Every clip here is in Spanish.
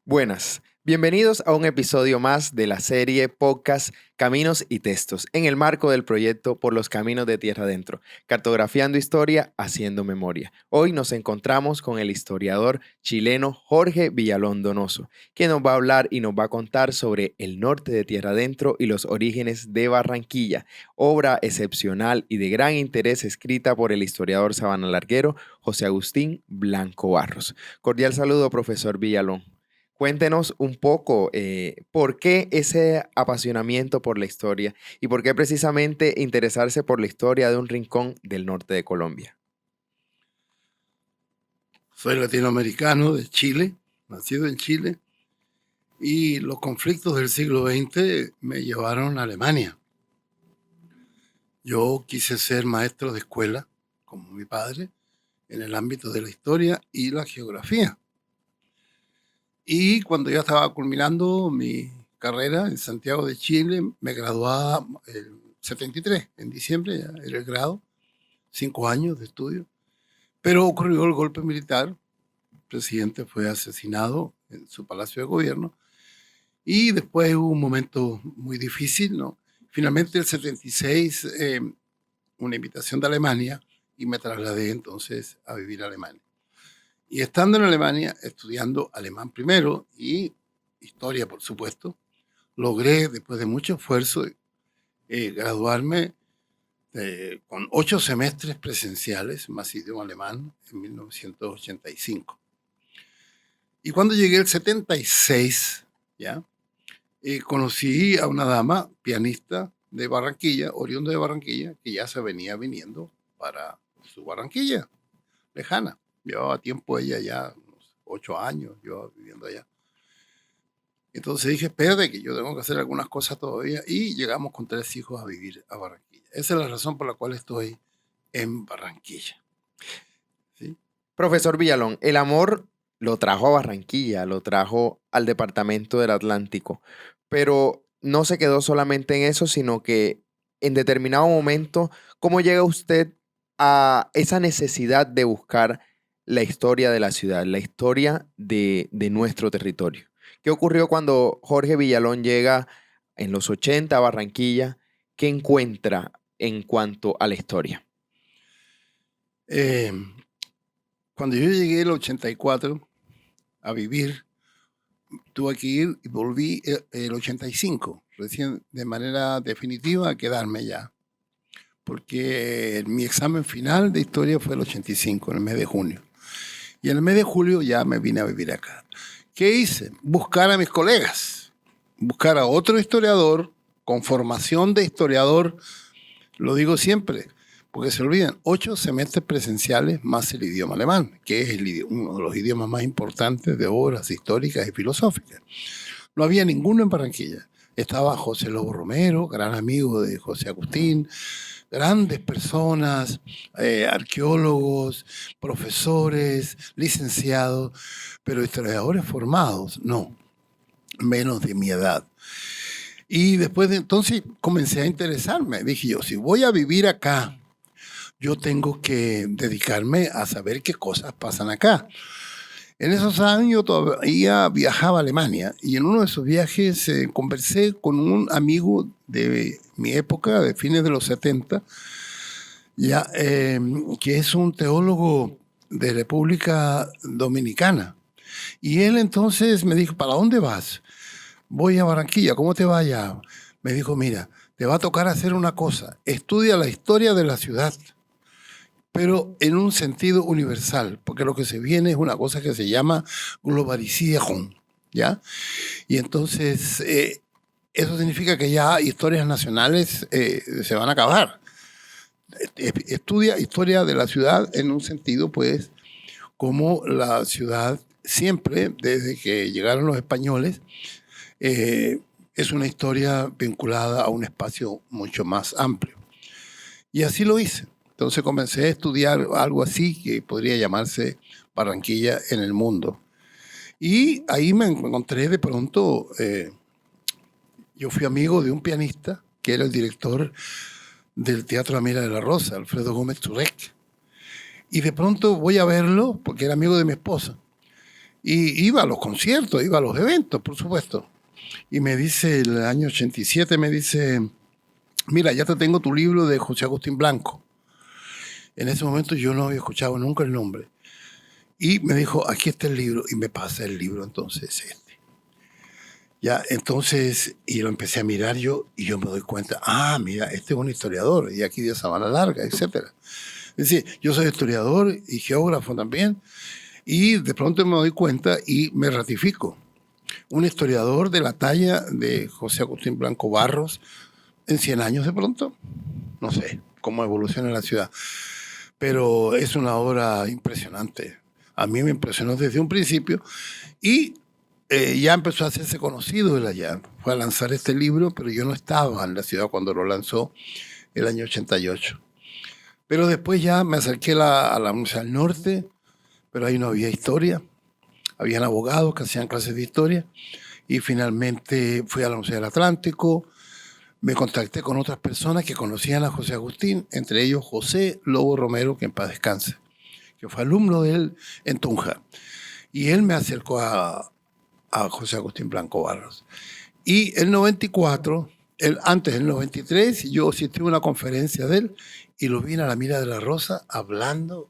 Buenas, bienvenidos a un episodio más de la serie podcast Caminos y Textos, en el marco del proyecto Por los Caminos de Tierra Adentro, cartografiando historia, haciendo memoria. Hoy nos encontramos con el historiador chileno Jorge Villalón Donoso, quien nos va a hablar y nos va a contar sobre el norte de Tierra Adentro y los orígenes de Barranquilla, obra excepcional y de gran interés escrita por el historiador sabanalarguero José Agustín Blanco Barros. Cordial saludo, profesor Villalón. Cuéntenos un poco por qué ese apasionamiento por la historia y por qué precisamente interesarse por la historia de un rincón del norte de Colombia. Soy latinoamericano de Chile, nacido en Chile, y los conflictos del siglo XX me llevaron a Alemania. Yo quise ser maestro de escuela, como mi padre, en el ámbito de la historia y la geografía. Y cuando ya estaba culminando mi carrera en Santiago de Chile, me graduaba en 73, en diciembre, ya era el grado, 5 años de estudio. Pero ocurrió el golpe militar, el presidente fue asesinado en su palacio de gobierno y después hubo un momento muy difícil, ¿no? Finalmente el 76, una invitación de Alemania y me trasladé entonces a vivir a Alemania. Y estando en Alemania, estudiando alemán primero y historia, por supuesto, logré, después de mucho esfuerzo, graduarme con 8 semestres presenciales, más idioma alemán, en 1985. Y cuando llegué al 76, ¿ya? Conocí a una dama, pianista de Barranquilla, oriunda de Barranquilla, que ya se venía viniendo para su Barranquilla lejana. Llevaba tiempo ella ya, unos 8 años, yo viviendo allá. Entonces dije, espérate, que yo tengo que hacer algunas cosas todavía. Y llegamos con 3 hijos a vivir a Barranquilla. Esa es la razón por la cual estoy en Barranquilla. ¿Sí? Profesor Villalón, el amor lo trajo a Barranquilla, lo trajo al departamento del Atlántico, pero no se quedó solamente en eso, sino que en determinado momento, ¿cómo llega usted a esa necesidad de buscar la historia de la ciudad, la historia de nuestro territorio? ¿Qué ocurrió cuando Jorge Villalón llega en los 80 a Barranquilla? ¿Qué encuentra en cuanto a la historia? Eh, Cuando yo llegué el 84 a vivir, tuve que ir y volví el 85, recién de manera definitiva a quedarme ya. Porque mi examen final de historia fue el 85, en el mes de junio. Y en el mes de julio ya me vine a vivir acá. ¿Qué hice? Buscar a mis colegas, buscar a otro historiador con formación de historiador, lo digo siempre, porque se olvidan, 8 semestres presenciales más el idioma alemán, que es uno de los idiomas más importantes de obras históricas y filosóficas. No había ninguno en Barranquilla. Estaba José Lobo Romero, gran amigo de José Agustín, grandes personas, arqueólogos, profesores, licenciados, pero historiadores formados, no, menos de mi edad. Y después de entonces comencé a interesarme. Dije yo, si voy a vivir acá, yo tengo que dedicarme a saber qué cosas pasan acá. En esos años todavía viajaba a Alemania y en uno de esos viajes conversé con un amigo de mi época, de fines de los 70, ya, que es un teólogo de República Dominicana. Y él entonces me dijo, ¿para dónde vas? Voy a Barranquilla, ¿cómo te va allá? Me dijo, mira, te va a tocar hacer una cosa, estudia la historia de la ciudad, pero en un sentido universal, porque lo que se viene es una cosa que se llama globalización, ¿ya? Y entonces eso significa que ya historias nacionales se van a acabar. Estudia historia de la ciudad en un sentido, pues, como la ciudad siempre, desde que llegaron los españoles, es una historia vinculada a un espacio mucho más amplio. Y así lo hice. Entonces comencé a estudiar algo así que podría llamarse Barranquilla en el mundo. Y ahí me encontré de pronto, yo fui amigo de un pianista que era el director del Teatro Amira de la Rosa, Alfredo Gómez Turek. Y de pronto voy a verlo, porque era amigo de mi esposa. Y iba a los conciertos, iba a los eventos, por supuesto. Y me dice, el año 87, me dice, mira, ya te tengo tu libro de José Agustín Blanco. En ese momento yo no había escuchado nunca el nombre. Y me dijo, aquí está el libro. Y me pasa el libro entonces Ya, entonces, y lo empecé a mirar yo, y yo me doy cuenta, mira, este es un historiador, y aquí de Sabana Larga, etcétera. Es decir, yo soy historiador y geógrafo también, y de pronto me doy cuenta y me ratifico. Un historiador de la talla de José Agustín Blanco Barros, en 100 años de pronto, no sé cómo evoluciona la ciudad, pero es una obra impresionante. A mí me impresionó desde un principio, y ya empezó a hacerse conocido él allá. Fue a lanzar este libro, pero yo no estaba en la ciudad cuando lo lanzó el año 88. Pero después ya me acerqué a la Universidad del Norte, pero ahí no había historia. Habían abogados que hacían clases de historia. Y finalmente fui a la Universidad del Atlántico. Me contacté con otras personas que conocían a José Agustín, entre ellos José Lobo Romero, que en paz descanse, que fue alumno de él en Tunja. Y él me acercó a José Agustín Blanco Barros. Y el 94, antes del 93, yo asistí a una conferencia de él y lo vi en la Mira de la Rosa hablando,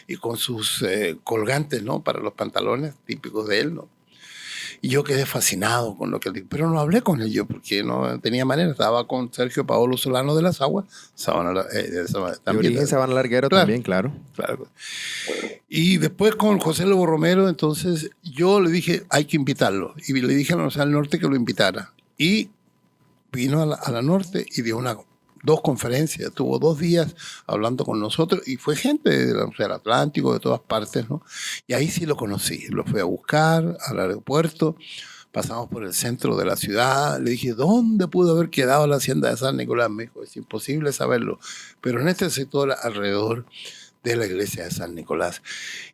y con sus colgantes, ¿no?, para los pantalones típicos de él, ¿no? Y yo quedé fascinado con lo que él dijo. Pero no hablé con él yo porque no tenía manera. Estaba con Sergio Paolo Solano de las Aguas, también en Sabana Larguero, claro, también, claro. Y después con José Lobo Romero, entonces yo le dije, hay que invitarlo. Y le dije a la Universidad del Norte que lo invitara. Y vino a la Norte y dio 2 conferencias. Tuvo 2 días hablando con nosotros y fue gente del Atlántico, de todas partes, ¿no? Y ahí sí lo conocí. Lo fui a buscar al aeropuerto. Pasamos por el centro de la ciudad. Le dije, ¿dónde pudo haber quedado la hacienda de San Nicolás? Me dijo, es imposible saberlo. Pero en este sector alrededor de la iglesia de San Nicolás.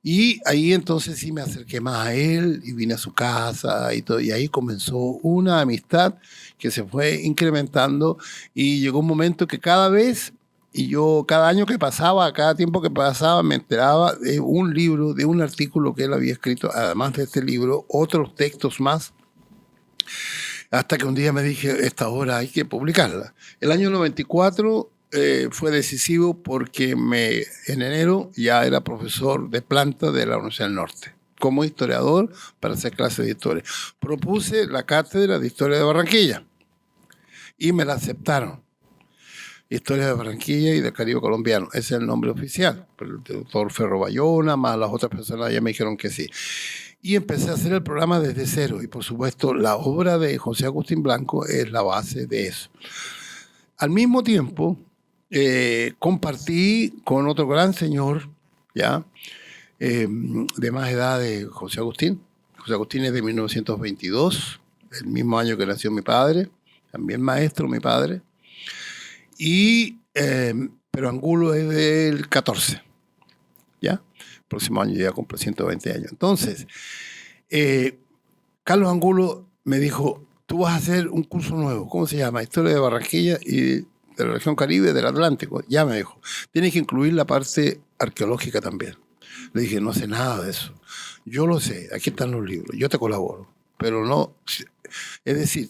Y ahí entonces sí me acerqué más a él y vine a su casa y todo. Y ahí comenzó una amistad que se fue incrementando y llegó un momento que cada vez, y yo cada año que pasaba, cada tiempo que pasaba, me enteraba de un libro, de un artículo que él había escrito, además de este libro, otros textos más, hasta que un día me dije, esta obra hay que publicarla. El año 94 fue decisivo porque en enero ya era profesor de planta de la Universidad del Norte, como historiador para hacer clases de historia. Propuse la cátedra de Historia de Barranquilla y me la aceptaron. Historia de Barranquilla y del Caribe colombiano. Ese es el nombre oficial. El doctor Ferro Bayona, más las otras personas ya me dijeron que sí. Y empecé a hacer el programa desde cero. Y por supuesto, la obra de José Agustín Blanco es la base de eso. Al mismo tiempo, compartí con otro gran señor, ya, de más edad de José Agustín. José Agustín es de 1922, el mismo año que nació mi padre, también maestro mi padre. Pero Angulo es del 14, ¿ya? El próximo año ya cumple 120 años. Entonces, Carlos Angulo me dijo, tú vas a hacer un curso nuevo, ¿cómo se llama? Historia de Barranquilla y de la región Caribe, del Atlántico. Ya me dijo, tienes que incluir la parte arqueológica también. Le dije, no sé nada de eso. Yo lo sé, aquí están los libros, yo te colaboro, pero no, es decir,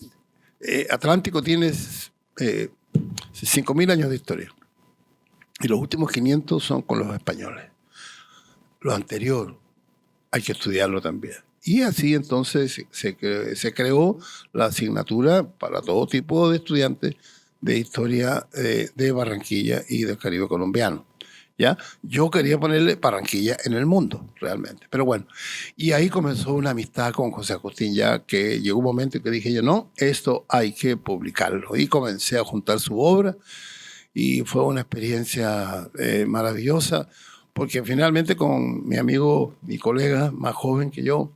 Atlántico tienes 5.000 años de historia y los últimos 500 son con los españoles. Lo anterior hay que estudiarlo también. Y así entonces se creó la asignatura para todo tipo de estudiantes de historia de Barranquilla y del Caribe colombiano. ¿Ya? Yo quería ponerle Barranquilla en el mundo, realmente. Pero bueno, y ahí comenzó una amistad con José Agustín, ya que llegó un momento en que dije yo, no, esto hay que publicarlo. Y comencé a juntar su obra y fue una experiencia maravillosa, porque finalmente con mi amigo, mi colega más joven que yo,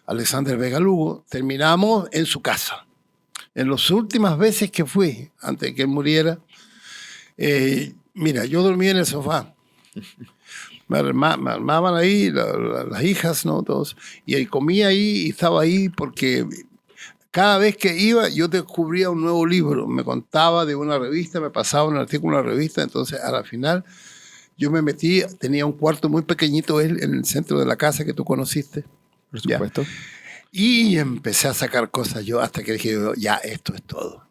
Alexander Vega Lugo, terminamos en su casa. En las últimas veces que fui, antes de que él muriera, mira, yo dormía en el sofá. Me armaban ahí las hijas, ¿no? Todos, y ahí comía ahí y estaba ahí porque cada vez que iba yo descubría un nuevo libro. Me contaba de una revista, me pasaba un artículo en la revista, entonces a la final yo me metí, tenía un cuarto muy pequeñito él en el centro de la casa que tú conociste. Por Ya. supuesto. Y empecé a sacar cosas yo hasta que dije, ya, esto es todo.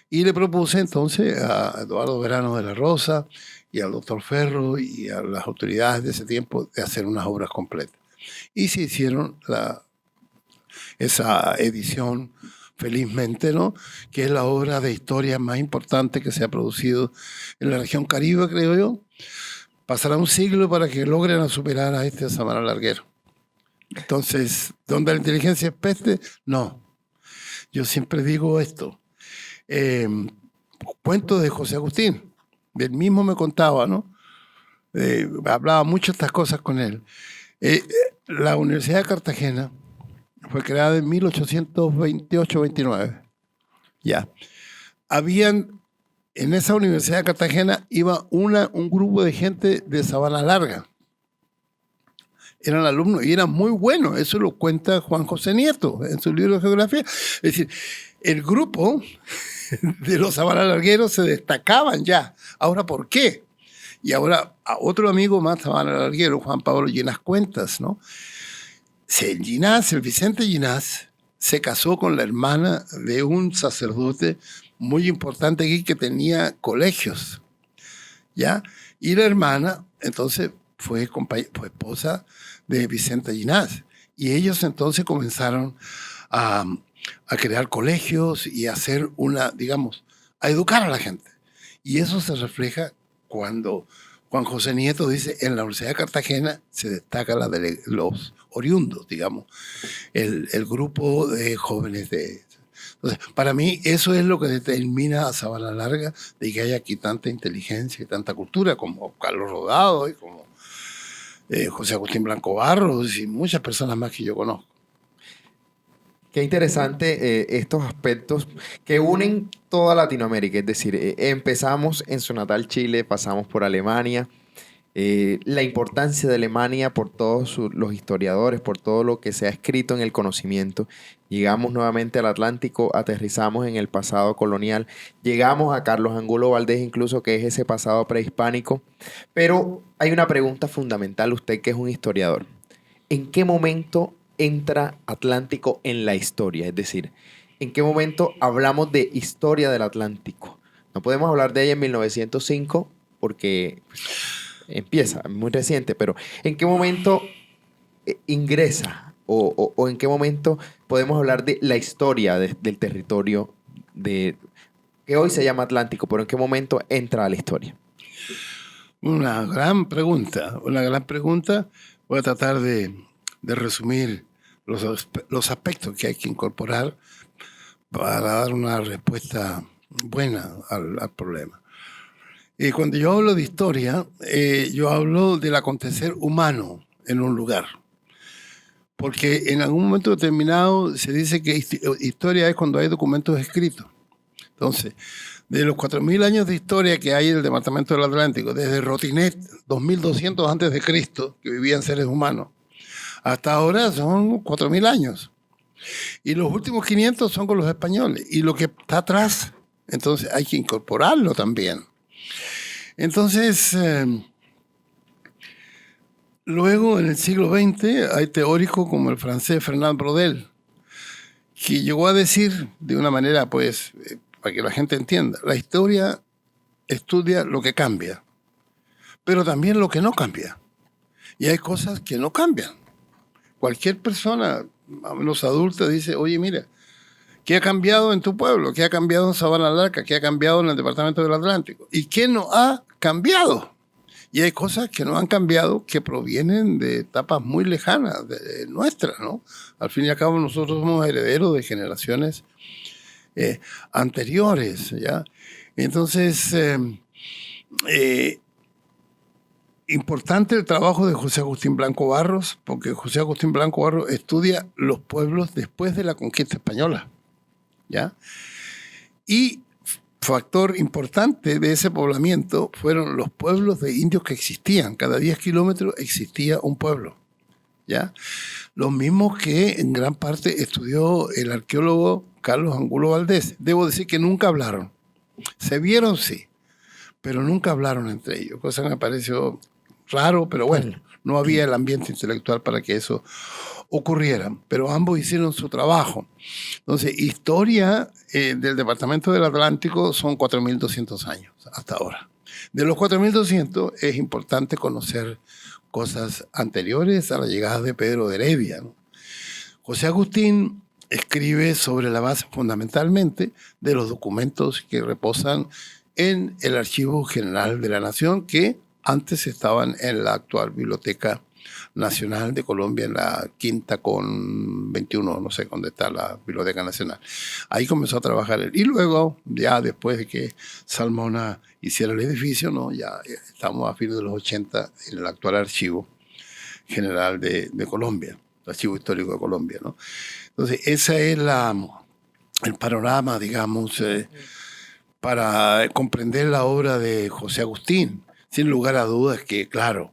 Y le propuse entonces a Eduardo Verano de la Rosa y al doctor Ferro y a las autoridades de ese tiempo de hacer unas obras completas. Y se hicieron esa edición, felizmente, ¿no? Que es la obra de historia más importante que se ha producido en la región Caribe, creo yo. Pasará un siglo para que logren superar a este Sabana Larguero. Entonces, ¿dónde la inteligencia es peste? No. Yo siempre digo esto. Cuentos de José Agustín. Del mismo me contaba, ¿no? Hablaba mucho de estas cosas con él. La Universidad de Cartagena fue creada en 1828-29. Ya. En esa Universidad de Cartagena iba un grupo de gente de Sabana Larga. Eran alumnos y eran muy buenos. Eso lo cuenta Juan José Nieto en su libro de geografía. Es decir, el grupo de los sabanalargueros se destacaban ya. Ahora, ¿por qué? Y ahora a otro amigo más sabanalarguero, Juan Pablo Ginás Cuentas, ¿no? El Vicente Ginás, se casó con la hermana de un sacerdote muy importante aquí que tenía colegios, ¿ya? Y la hermana, entonces, fue esposa de Vicente Ginás. Y ellos entonces comenzaron a crear colegios y a hacer a educar a la gente. Y eso se refleja cuando Juan José Nieto dice, en la Universidad de Cartagena se destaca la de los oriundos, digamos, el grupo de jóvenes de... Entonces, para mí eso es lo que determina a Sabana Larga de que haya aquí tanta inteligencia y tanta cultura, como Carlos Rodado y como José Agustín Blanco Barros y muchas personas más que yo conozco. Qué interesante estos aspectos que unen toda Latinoamérica. Es decir, empezamos en su natal Chile, pasamos por Alemania, la importancia de Alemania por todos los historiadores, por todo lo que se ha escrito en el conocimiento. Llegamos nuevamente al Atlántico, aterrizamos en el pasado colonial, llegamos a Carlos Angulo Valdés, incluso que es ese pasado prehispánico. Pero hay una pregunta fundamental, usted que es un historiador. ¿En qué momento entra Atlántico en la historia? Es decir, ¿en qué momento hablamos de historia del Atlántico? No podemos hablar de ella en 1905 porque empieza, muy reciente, pero ¿en qué momento ingresa o en qué momento podemos hablar de la historia del territorio que hoy se llama Atlántico, pero en qué momento entra a la historia? Una gran pregunta. Voy a tratar de resumir los aspectos que hay que incorporar para dar una respuesta buena al problema. Cuando yo hablo de historia, yo hablo del acontecer humano en un lugar. Porque en algún momento determinado se dice que historia es cuando hay documentos escritos. Entonces, de los 4.000 años de historia que hay en el Departamento del Atlántico, desde Rotinet, 2.200 antes de Cristo, que vivían seres humanos, hasta ahora son 4.000 años. Y los últimos 500 son con los españoles. Y lo que está atrás, entonces hay que incorporarlo también. Entonces, luego en el siglo XX hay teóricos como el francés Fernand Braudel, que llegó a decir de una manera, pues, para que la gente entienda, la historia estudia lo que cambia, pero también lo que no cambia. Y hay cosas que no cambian. Cualquier persona, más o menos adulta, dice, oye, mira, ¿qué ha cambiado en tu pueblo? ¿Qué ha cambiado en Sabana Larga? ¿Qué ha cambiado en el Departamento del Atlántico? ¿Y qué no ha cambiado? Y hay cosas que no han cambiado que provienen de etapas muy lejanas de nuestras, ¿no? Al fin y al cabo nosotros somos herederos de generaciones anteriores, ¿ya? Entonces, importante el trabajo de José Agustín Blanco Barros, porque José Agustín Blanco Barros estudia los pueblos después de la conquista española, ¿ya? Y factor importante de ese poblamiento fueron los pueblos de indios que existían. Cada 10 kilómetros existía un pueblo, ¿ya? Los mismos que en gran parte estudió el arqueólogo Carlos Angulo Valdés. Debo decir que nunca hablaron. Se vieron, sí, pero nunca hablaron entre ellos, cosa que me pareció raro, pero bueno, no había el ambiente intelectual para que eso ocurriera, pero ambos hicieron su trabajo. Entonces, historia del Departamento del Atlántico son 4.200 años hasta ahora. De los 4.200 es importante conocer cosas anteriores a la llegada de Pedro de Heredia, ¿no? José Agustín escribe sobre la base fundamentalmente de los documentos que reposan en el Archivo General de la Nación, que antes estaban en la actual Biblioteca Nacional de Colombia, en la quinta con 21, no sé dónde está la Biblioteca Nacional. Ahí comenzó a trabajar él. Y luego, ya después de que Salmona hiciera el edificio, ¿no? Ya estamos a fines de los 80 en el actual Archivo General de Colombia, el Archivo Histórico de Colombia, ¿no? Entonces, ese es el panorama, digamos, para comprender la obra de José Agustín. Sin lugar a dudas que, claro,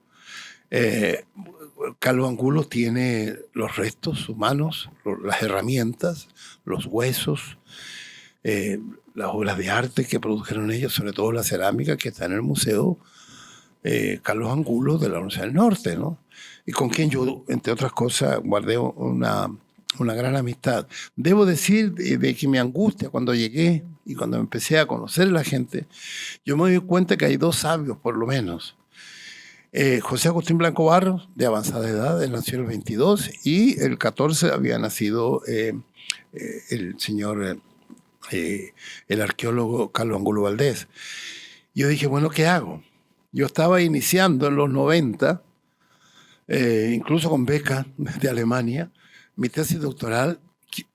Carlos Angulo tiene los restos humanos, las herramientas, los huesos, las obras de arte que produjeron ellos, sobre todo la cerámica que está en el Museo Carlos Angulo de la Universidad del Norte, ¿no? Y con quien yo, entre otras cosas, guardé una gran amistad. Debo decir de que me angustia cuando llegué y cuando empecé a conocer a la gente, yo me doy cuenta que hay dos sabios, por lo menos. José Agustín Blanco Barros, de avanzada edad, él nació el 22, y el 14 había nacido el señor, el arqueólogo Carlos Angulo Valdés. Yo dije, bueno, ¿qué hago? Yo estaba iniciando en los 90, incluso con beca de Alemania, mi tesis doctoral,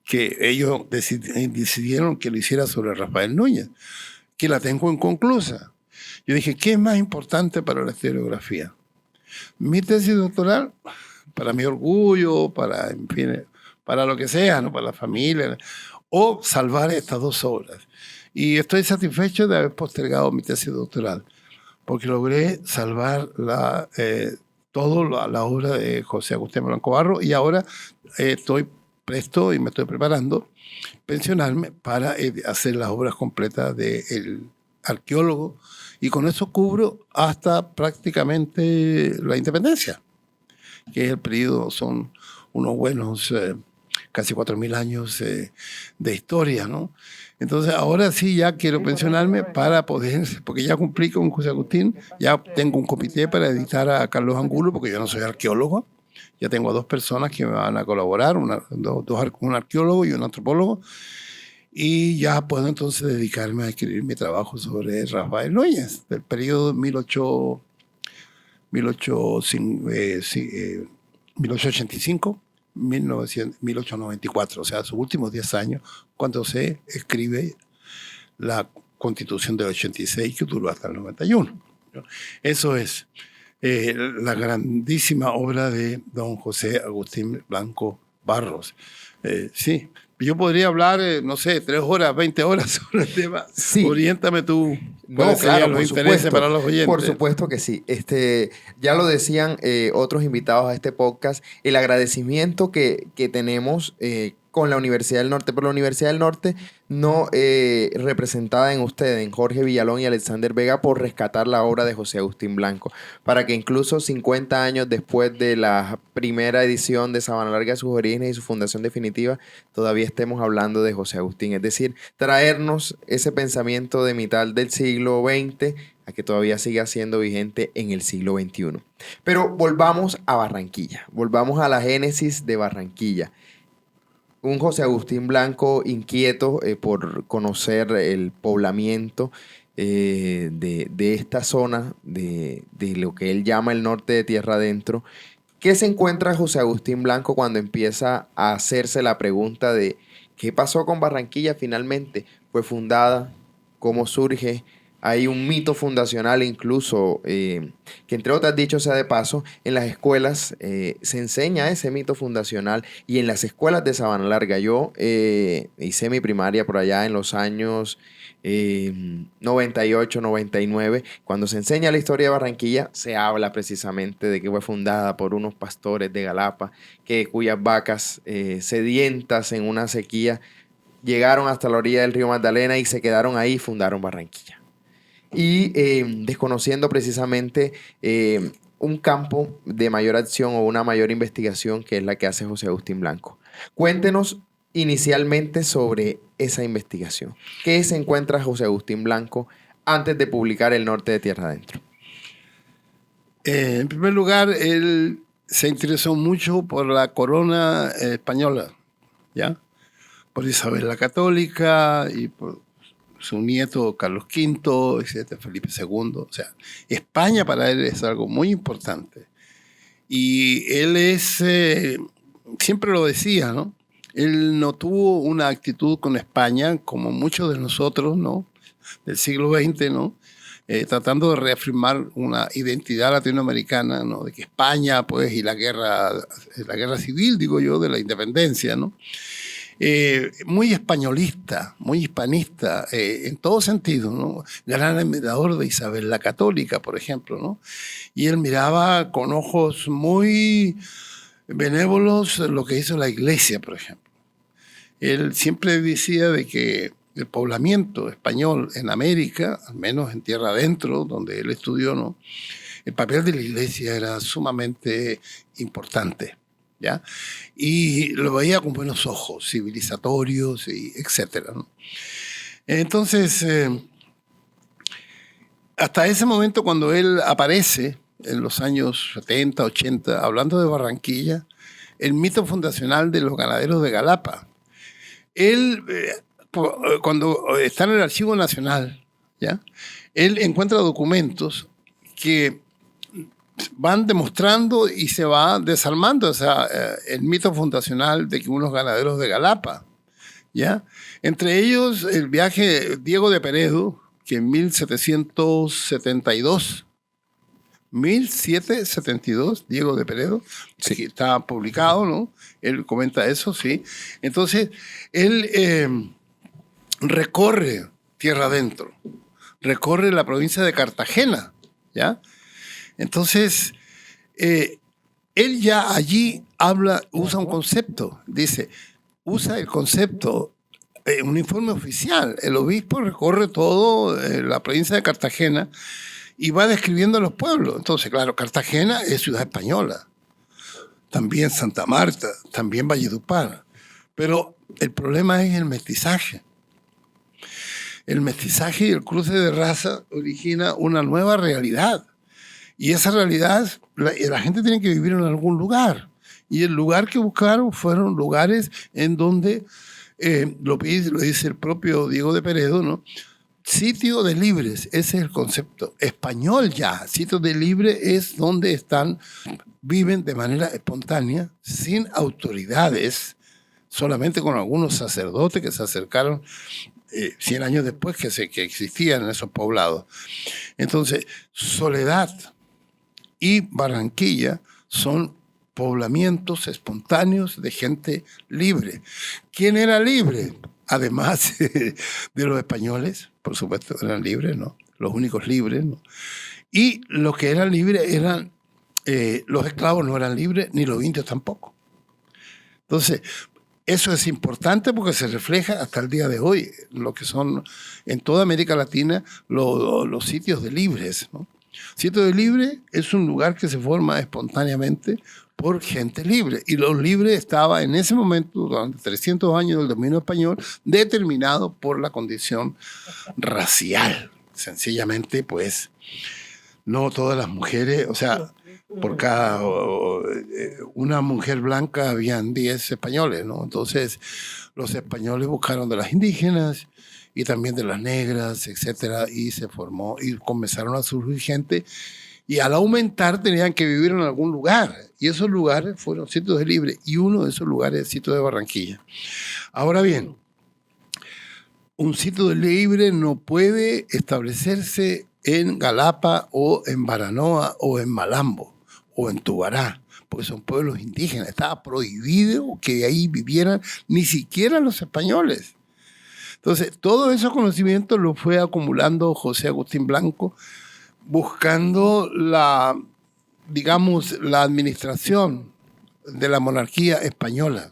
que ellos decidieron que lo hiciera sobre Rafael Núñez, que la tengo inconclusa. Yo dije, ¿qué es más importante para la historiografía? Mi tesis doctoral, para mi orgullo, para, en fin, para lo que sea, ¿no? Para la familia, o salvar estas dos obras. Y estoy satisfecho de haber postergado mi tesis doctoral, porque logré salvar toda la obra de José Agustín Blanco Barros, y ahora estoy presto y me estoy preparando pensionarme para hacer las obras completas del arqueólogo, y con eso cubro hasta prácticamente la independencia, que es el periodo, son unos buenos casi 4.000 años de historia, ¿no? Entonces ahora sí ya quiero pensionarme para poder, porque ya cumplí con José Agustín, ya tengo un comité para editar a Carlos Angulo, porque yo no soy arqueólogo, ya tengo a dos personas que me van a colaborar, un arqueólogo y un antropólogo, y ya puedo entonces dedicarme a escribir mi trabajo sobre Rafael Núñez, del periodo 1885, 1894, o sea, sus últimos 10 años, cuando se escribe la Constitución del 86, que duró hasta el 91. Eso es la grandísima obra de don José Agustín Blanco Barros. Sí, yo podría hablar, no sé, 3 horas, 20 horas sobre el tema. Sí. Oriéntame tú. No, claro, los intereses para los oyentes. Por supuesto que sí. Ya lo decían otros invitados a este podcast, el agradecimiento que tenemos con la Universidad del Norte, pero la Universidad del Norte no representada en ustedes, en Jorge Villalón y Alexander Vega, por rescatar la obra de José Agustín Blanco, para que incluso 50 años después de la primera edición de Sabana Larga, sus orígenes y su fundación definitiva, todavía estemos hablando de José Agustín. Es decir, traernos ese pensamiento de mitad del siglo XX a que todavía siga siendo vigente en el siglo XXI. Pero volvamos a Barranquilla, volvamos a la génesis de Barranquilla. Un José Agustín Blanco inquieto por conocer el poblamiento de esta zona, de lo que él llama el norte de Tierra Adentro. ¿Qué se encuentra José Agustín Blanco cuando empieza a hacerse la pregunta de qué pasó con Barranquilla finalmente? ¿Fue fundada? ¿Cómo surge? Hay un mito fundacional incluso, que entre otras, dicho sea de paso, en las escuelas se enseña ese mito fundacional, y en las escuelas de Sabana Larga. Yo hice mi primaria por allá en los años 98, 99. Cuando se enseña la historia de Barranquilla, se habla precisamente de que fue fundada por unos pastores de Galapa, cuyas vacas sedientas en una sequía llegaron hasta la orilla del río Magdalena y se quedaron ahí y fundaron Barranquilla. y desconociendo precisamente un campo de mayor acción o una mayor investigación que es la que hace José Agustín Blanco. Cuéntenos inicialmente sobre esa investigación. ¿Qué se encuentra José Agustín Blanco antes de publicar El Norte de Tierra Adentro? En primer lugar, él se interesó mucho por la corona española, ¿ya? Por Isabel la Católica y por su nieto Carlos V, etcétera, Felipe II. O sea, España para él es algo muy importante. Y él siempre lo decía, ¿no? Él no tuvo una actitud con España como muchos de nosotros, ¿no? Del siglo XX, ¿no? Tratando de reafirmar una identidad latinoamericana, ¿no? De que España, pues, y la guerra civil, digo yo, de la independencia, ¿no? Muy españolista, muy hispanista, en todo sentido, ¿no? Gran admirador de Isabel la Católica, por ejemplo, ¿no? Y él miraba con ojos muy benévolos lo que hizo la Iglesia, por ejemplo. Él siempre decía de que el poblamiento español en América, al menos en tierra adentro, donde él estudió, ¿no? El papel de la Iglesia era sumamente importante, ¿ya? Y lo veía con buenos ojos, civilizatorios, y etcétera, ¿no? Entonces, hasta ese momento, cuando él aparece, en los años 70, 80, hablando de Barranquilla, el mito fundacional de los ganaderos de Galapa. Él, cuando está en el Archivo Nacional, ¿ya? Él encuentra documentos que van demostrando y se va desarmando, o sea, el mito fundacional de que unos ganaderos de Galapa, ¿ya? Entre ellos el viaje Diego de Peredo, que en 1772, Diego de Peredo, Sí. que está publicado, ¿no? Él comenta eso, sí. Entonces, él recorre tierra adentro, recorre la provincia de Cartagena, ¿ya? Entonces, él ya allí usa un concepto, usa el concepto, un informe oficial. El obispo recorre todo la provincia de Cartagena y va describiendo los pueblos. Entonces, claro, Cartagena es ciudad española, también Santa Marta, también Valledupar. Pero el problema es el mestizaje. El mestizaje y el cruce de raza origina una nueva realidad. Y esa realidad, la gente tiene que vivir en algún lugar. Y el lugar que buscaron fueron lugares en donde, lo dice el propio Diego de Peredo, ¿no? Sitio de libres, ese es el concepto. Español ya, sitio de libre es donde viven de manera espontánea, sin autoridades, solamente con algunos sacerdotes que se acercaron 100 años después que existían en esos poblados. Entonces, Soledad y Barranquilla son poblamientos espontáneos de gente libre. ¿Quién era libre? Además de los españoles, por supuesto, eran libres, ¿no? Los únicos libres, ¿no? Y los que eran libres eran, los esclavos no eran libres, ni los indios tampoco. Entonces, eso es importante porque se refleja hasta el día de hoy, lo que son en toda América Latina los sitios de libres, ¿no? Sitio de libre es un lugar que se forma espontáneamente por gente libre. Y los libres estaba en ese momento, durante 300 años del dominio español, determinado por la condición racial. Sencillamente, pues, no todas las mujeres, o sea, por cada una mujer blanca habían 10 españoles, ¿no? Entonces, los españoles buscaron de las indígenas y también de las negras, etcétera, y se formó, y comenzaron a surgir gente, y al aumentar tenían que vivir en algún lugar, y esos lugares fueron sitios de libre, y uno de esos lugares es el sitio de Barranquilla. Ahora bien, un sitio de libre no puede establecerse en Galapa o en Baranoa o en Malambo o en Tubará, porque son pueblos indígenas. Estaba prohibido que ahí vivieran ni siquiera los españoles. Entonces, todos esos conocimientos los fue acumulando José Agustín Blanco, buscando la administración de la monarquía española.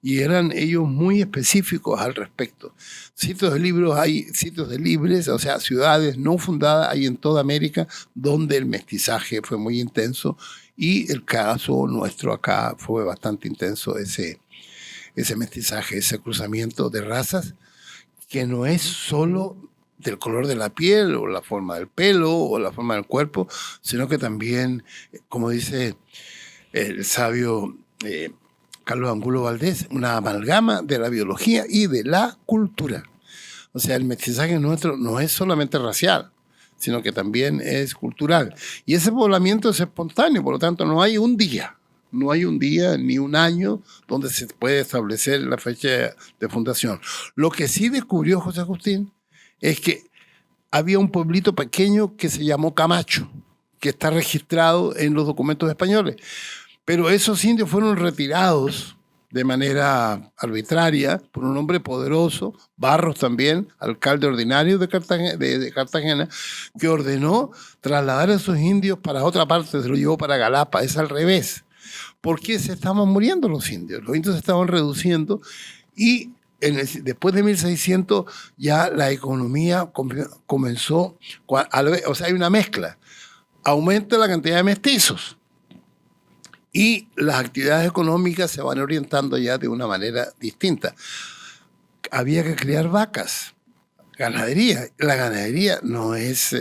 y eran ellos muy específicos al respecto. Sitios de libros hay sitios de libres, o sea, ciudades no fundadas hay en toda América donde el mestizaje fue muy intenso y el caso nuestro acá fue bastante intenso ese mestizaje, ese cruzamiento de razas que no es solo del color de la piel o la forma del pelo o la forma del cuerpo, sino que también, como dice el sabio Carlos Angulo Valdés, una amalgama de la biología y de la cultura. O sea, el mestizaje nuestro no es solamente racial, sino que también es cultural. Y ese poblamiento es espontáneo, por lo tanto no hay un día ni un año donde se puede establecer la fecha de fundación. Lo que sí descubrió José Agustín es que había un pueblito pequeño que se llamó Camacho, que está registrado en los documentos españoles. Pero esos indios fueron retirados de manera arbitraria por un hombre poderoso, Barros también, alcalde ordinario de Cartagena, que ordenó trasladar a esos indios para otra parte, se los llevó para Galapa, es al revés. Porque se estaban muriendo los indios se estaban reduciendo y después de 1600 ya la economía comenzó, o sea, hay una mezcla, aumenta la cantidad de mestizos y las actividades económicas se van orientando ya de una manera distinta. Había que criar vacas, ganadería. La ganadería no es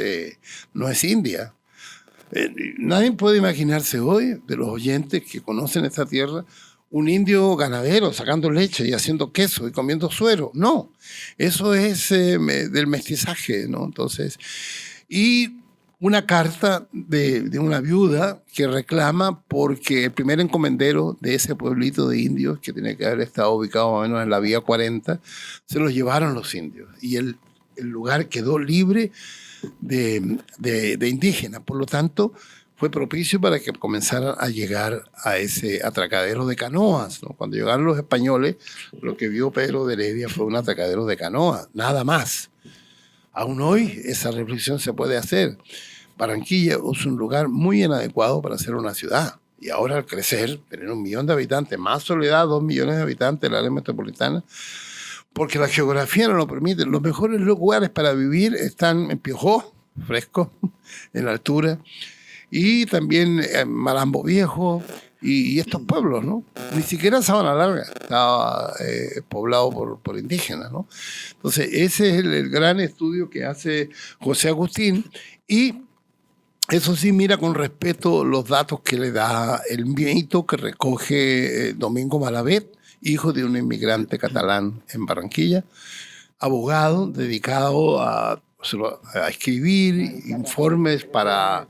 india. Nadie puede imaginarse hoy, de los oyentes que conocen esta tierra, un indio ganadero sacando leche y haciendo queso y comiendo suero. No, eso es del mestizaje, ¿no? Entonces, y una carta de una viuda que reclama porque el primer encomendero de ese pueblito de indios, que tiene que haber estado ubicado más o menos en la vía 40, se los llevaron los indios y el lugar quedó libre de indígenas. Por lo tanto, fue propicio para que comenzaran a llegar a ese atracadero de canoas, ¿no? Cuando llegaron los españoles, lo que vio Pedro de Heredia fue un atracadero de canoas, nada más. Aún hoy esa reflexión se puede hacer. Barranquilla es un lugar muy inadecuado para ser una ciudad. Y ahora al crecer, tener 1 millón de habitantes, más Soledad, 2 millones de habitantes en la área metropolitana, porque la geografía no lo permite. Los mejores lugares para vivir están en Piojó, fresco, en la altura, y también en Malambo Viejo y estos pueblos, ¿no? Ni siquiera Sabana Larga estaba poblado por indígenas, ¿no? Entonces, ese es el gran estudio que hace José Agustín y eso sí mira con respeto los datos que le da el mito que recoge Domingo Malavet, hijo de un inmigrante catalán en Barranquilla, abogado dedicado a escribir informes para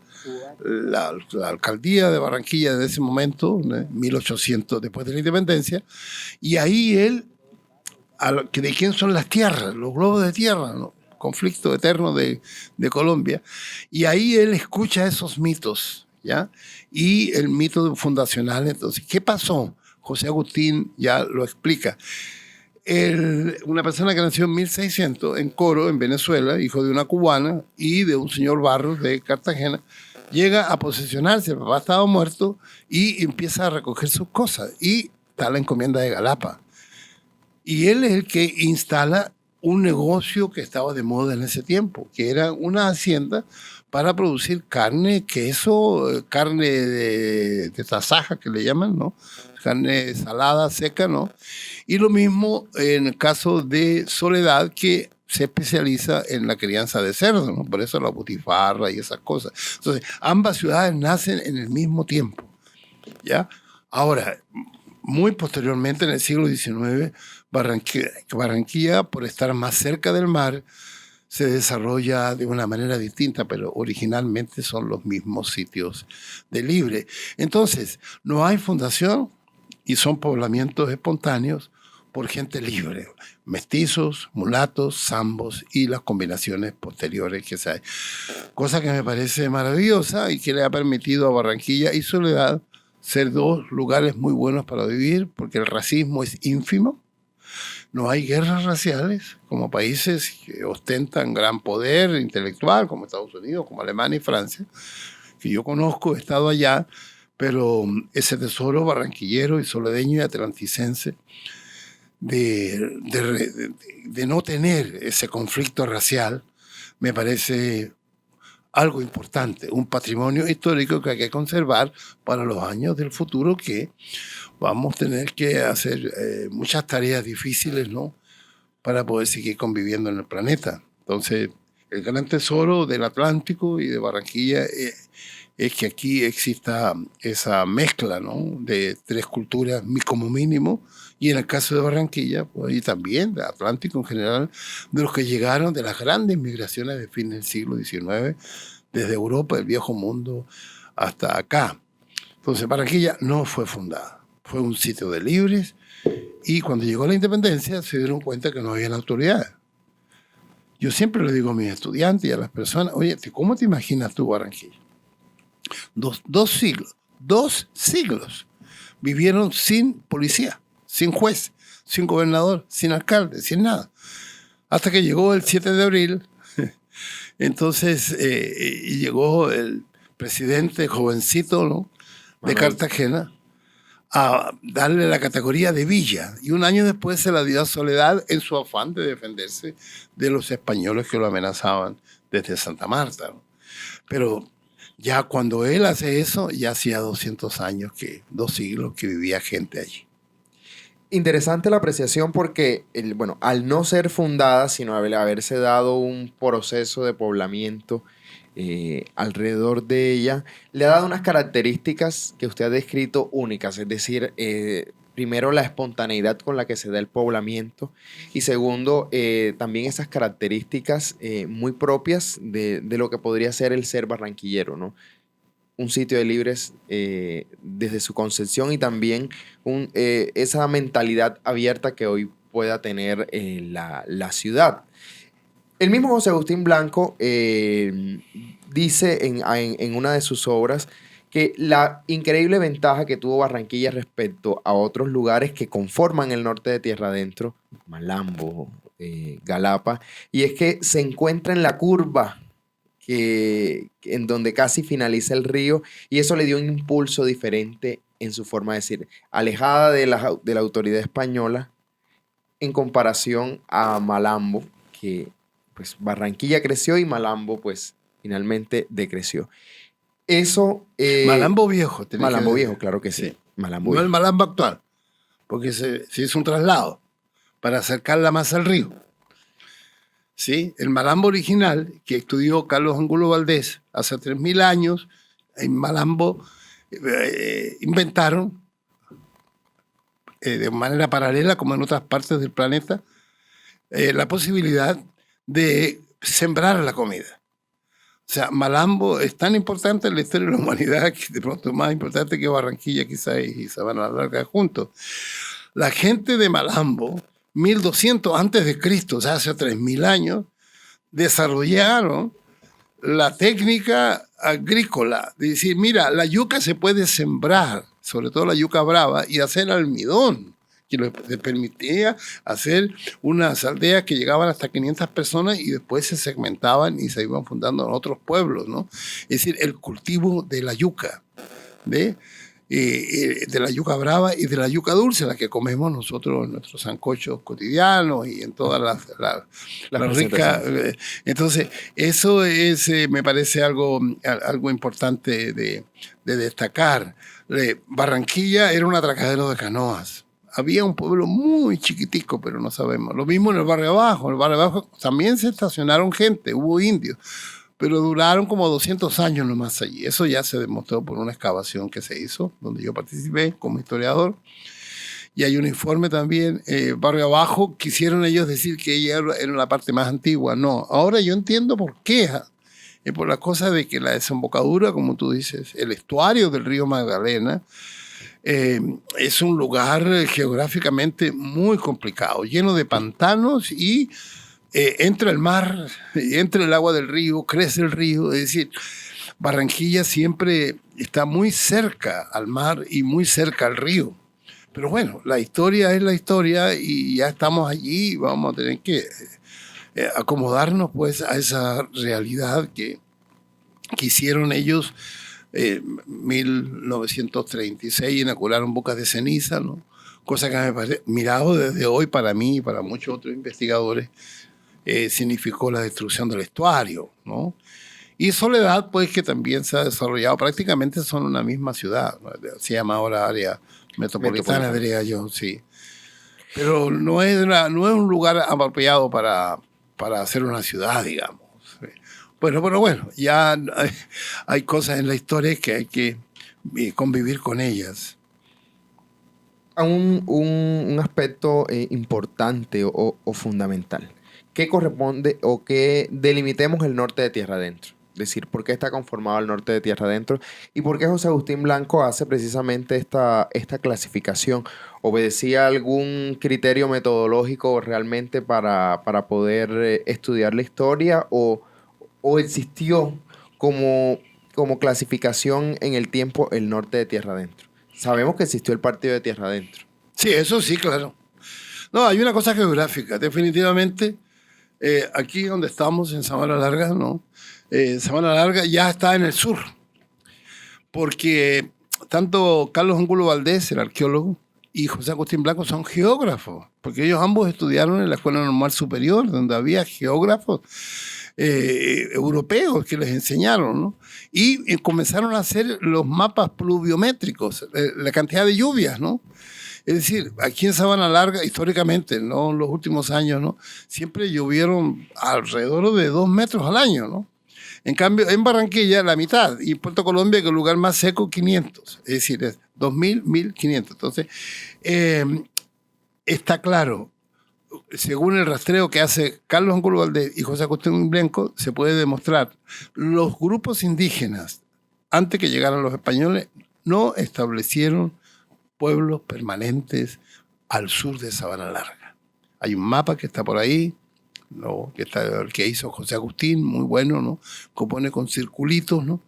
la alcaldía de Barranquilla de ese momento, 1800, después de la independencia, y ahí él, ¿de quién son las tierras? Los globos de tierra, ¿no? Conflicto eterno de Colombia, y ahí él escucha esos mitos, ¿ya? Y el mito fundacional, entonces, ¿qué pasó? José Agustín ya lo explica. Una persona que nació en 1600 en Coro, en Venezuela, hijo de una cubana y de un señor Barros de Cartagena, llega a posesionarse, el papá estaba muerto y empieza a recoger sus cosas y está la encomienda de Galapa. Y él es el que instala un negocio que estaba de moda en ese tiempo, que era una hacienda para producir carne, queso, carne de tasaja que le llaman, ¿no? Carne salada, seca, ¿no? Y lo mismo en el caso de Soledad, que se especializa en la crianza de cerdo, ¿no? Por eso la butifarra y esas cosas. Entonces, ambas ciudades nacen en el mismo tiempo, ¿ya? Ahora, muy posteriormente, en el siglo XIX, Barranquilla, por estar más cerca del mar, se desarrolla de una manera distinta, pero originalmente son los mismos sitios de libre. Entonces, no hay fundación y son poblamientos espontáneos por gente libre, mestizos, mulatos, zambos y las combinaciones posteriores que se hay. Cosa que me parece maravillosa y que le ha permitido a Barranquilla y Soledad ser 2 lugares muy buenos para vivir, porque el racismo es ínfimo. No hay guerras raciales como países que ostentan gran poder intelectual, como Estados Unidos, como Alemania y Francia, que yo conozco, he estado allá, pero ese tesoro barranquillero y soledeño y atlanticense de no tener ese conflicto racial, me parece algo importante, un patrimonio histórico que hay que conservar para los años del futuro, que vamos a tener que hacer muchas tareas difíciles, ¿no?, para poder seguir conviviendo en el planeta. Entonces, el gran tesoro del Atlántico y de Barranquilla es que aquí exista esa mezcla, ¿no?, de tres culturas como mínimo, y en el caso de Barranquilla, pues, y también del Atlántico en general, de los que llegaron de las grandes migraciones de fin del siglo XIX, desde Europa, el viejo mundo, hasta acá. Entonces, Barranquilla no fue fundada, fue un sitio de libres, y cuando llegó la independencia se dieron cuenta que no había autoridades. Yo siempre le digo a mis estudiantes y a las personas, oye, ¿cómo te imaginas tú Barranquilla? Dos siglos vivieron sin policía, sin juez, sin gobernador, sin alcalde, sin nada. Hasta que llegó el 7 de abril, entonces llegó el presidente jovencito, ¿no?, de Cartagena, a darle la categoría de villa, y un año después se la dio a Soledad en su afán de defenderse de los españoles que lo amenazaban desde Santa Marta, ¿no? Pero ya cuando él hace eso, ya hacía 200 años, 2 siglos que vivía gente allí. Interesante la apreciación porque, bueno, al no ser fundada, sino haberse dado un proceso de poblamiento alrededor de ella, le ha dado unas características que usted ha descrito únicas, es decir, primero la espontaneidad con la que se da el poblamiento, y segundo, también esas características muy propias de lo que podría ser el ser barranquillero, ¿no? Un sitio de libres desde su concepción, y también esa mentalidad abierta que hoy pueda tener la ciudad. El mismo José Agustín Blanco dice en una de sus obras que la increíble ventaja que tuvo Barranquilla respecto a otros lugares que conforman el norte de Tierra Adentro, Malambo, Galapa, y es que se encuentra en la curva en donde casi finaliza el río, y eso le dio un impulso diferente en su forma de decir, alejada de la autoridad española en comparación a Malambo, que pues Barranquilla creció y Malambo pues finalmente decreció. Eso... Malambo Viejo. Malambo Viejo, claro que sí. Malambo no Viejo. El Malambo actual, porque se hizo un traslado para acercarla más al río. ¿Sí? El Malambo original, que estudió Carlos Angulo Valdés hace 3000 años, en Malambo inventaron de manera paralela, como en otras partes del planeta, la posibilidad de sembrar la comida. O sea, Malambo es tan importante en la historia de la humanidad que de pronto es más importante que Barranquilla quizás y Sabana Larga juntos. La gente de Malambo, 1200 antes de Cristo, o sea, hace 3000 años, desarrollaron la técnica agrícola de decir, mira, la yuca se puede sembrar, sobre todo la yuca brava, y hacer almidón, que les permitía hacer unas aldeas que llegaban hasta 500 personas y después se segmentaban y se iban fundando en otros pueblos, ¿no? Es decir, el cultivo de la yuca, de la yuca brava y de la yuca dulce, la que comemos nosotros en nuestros sancochos cotidianos y en todas las ricas. Entonces, eso es, me parece algo importante de destacar. Barranquilla era un atracadero de canoas. Había un pueblo muy chiquitico, pero no sabemos. Lo mismo en el barrio abajo. En el barrio abajo también se estacionaron gente, hubo indios, pero duraron como 200 años nomás allí. Eso ya se demostró por una excavación que se hizo, donde yo participé como historiador. Y hay un informe también, barrio abajo, quisieron ellos decir que ella era la parte más antigua. No, ahora yo entiendo por qué. Por la cosa de que la desembocadura, como tú dices, el estuario del río Magdalena, es un lugar geográficamente muy complicado, lleno de pantanos, y entra el mar, entra el agua del río, crece el río. Es decir, Barranquilla siempre está muy cerca al mar y muy cerca al río. Pero bueno, la historia es la historia y ya estamos allí y vamos a tener que acomodarnos pues a esa realidad que quisieron ellos 1936 inauguraron Bocas de Ceniza, ¿no? Cosa que me parece, mirado desde hoy para mí y para muchos otros investigadores, significó la destrucción del estuario, ¿no? Y Soledad, pues, que también se ha desarrollado, prácticamente son una misma ciudad, ¿no? Se llama ahora área metropolitana, diría yo, sí. Pero no es un lugar apropiado para hacer una ciudad, digamos. Bueno, pero bueno, ya hay cosas en la historia que hay que convivir con ellas. Un aspecto importante o fundamental. ¿Qué corresponde o qué delimitemos el norte de Tierra Adentro? Es decir, ¿por qué está conformado el norte de Tierra Adentro? ¿Y por qué José Agustín Blanco hace precisamente esta clasificación? ¿Obedecía algún criterio metodológico realmente para poder estudiar la historia o existió como clasificación en el tiempo el norte de Tierra Adentro? Sabemos que existió el partido de Tierra Adentro. Sí, eso sí, claro. No, hay una cosa geográfica, definitivamente. Aquí donde estamos, en Sabana Larga, ¿no? Sabana Larga ya está en el sur, porque tanto Carlos Ángulo Valdés, el arqueólogo, y José Agustín Blanco son geógrafos, porque ellos ambos estudiaron en la Escuela Normal Superior, donde había geógrafos europeos que les enseñaron, ¿no? Y comenzaron a hacer los mapas pluviométricos, la cantidad de lluvias, ¿no? Es decir, aquí en Sabana Larga, históricamente, ¿no? En los últimos años, ¿no? Siempre llovieron alrededor de 2 metros al año, ¿no? En cambio, en Barranquilla, la mitad. Y en Puerto Colombia, que es el lugar más seco, 500. Es decir, es 2.000, 1.500. Entonces, está claro, según el rastreo que hace Carlos Ángulo Valdés y José Agustín Blanco, se puede demostrar los grupos indígenas, antes que llegaran los españoles, no establecieron pueblos permanentes al sur de Sabana Larga. Hay un mapa que está por ahí, ¿no? que hizo José Agustín, muy bueno, ¿no? Compone con circulitos, ¿no?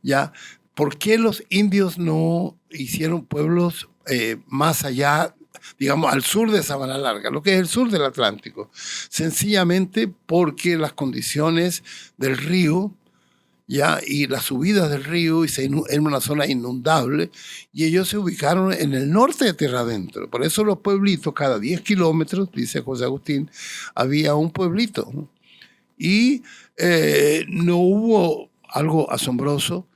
Ya, ¿por qué los indios no hicieron pueblos más allá, digamos, al sur de Sabana Larga, lo que es el sur del Atlántico? Sencillamente porque las condiciones del río, ¿ya? Y las subidas del río en una zona inundable, y ellos se ubicaron en el norte de Tierra Adentro. Por eso los pueblitos, cada 10 kilómetros, dice José Agustín, había un pueblito, ¿no? Y no hubo algo asombroso.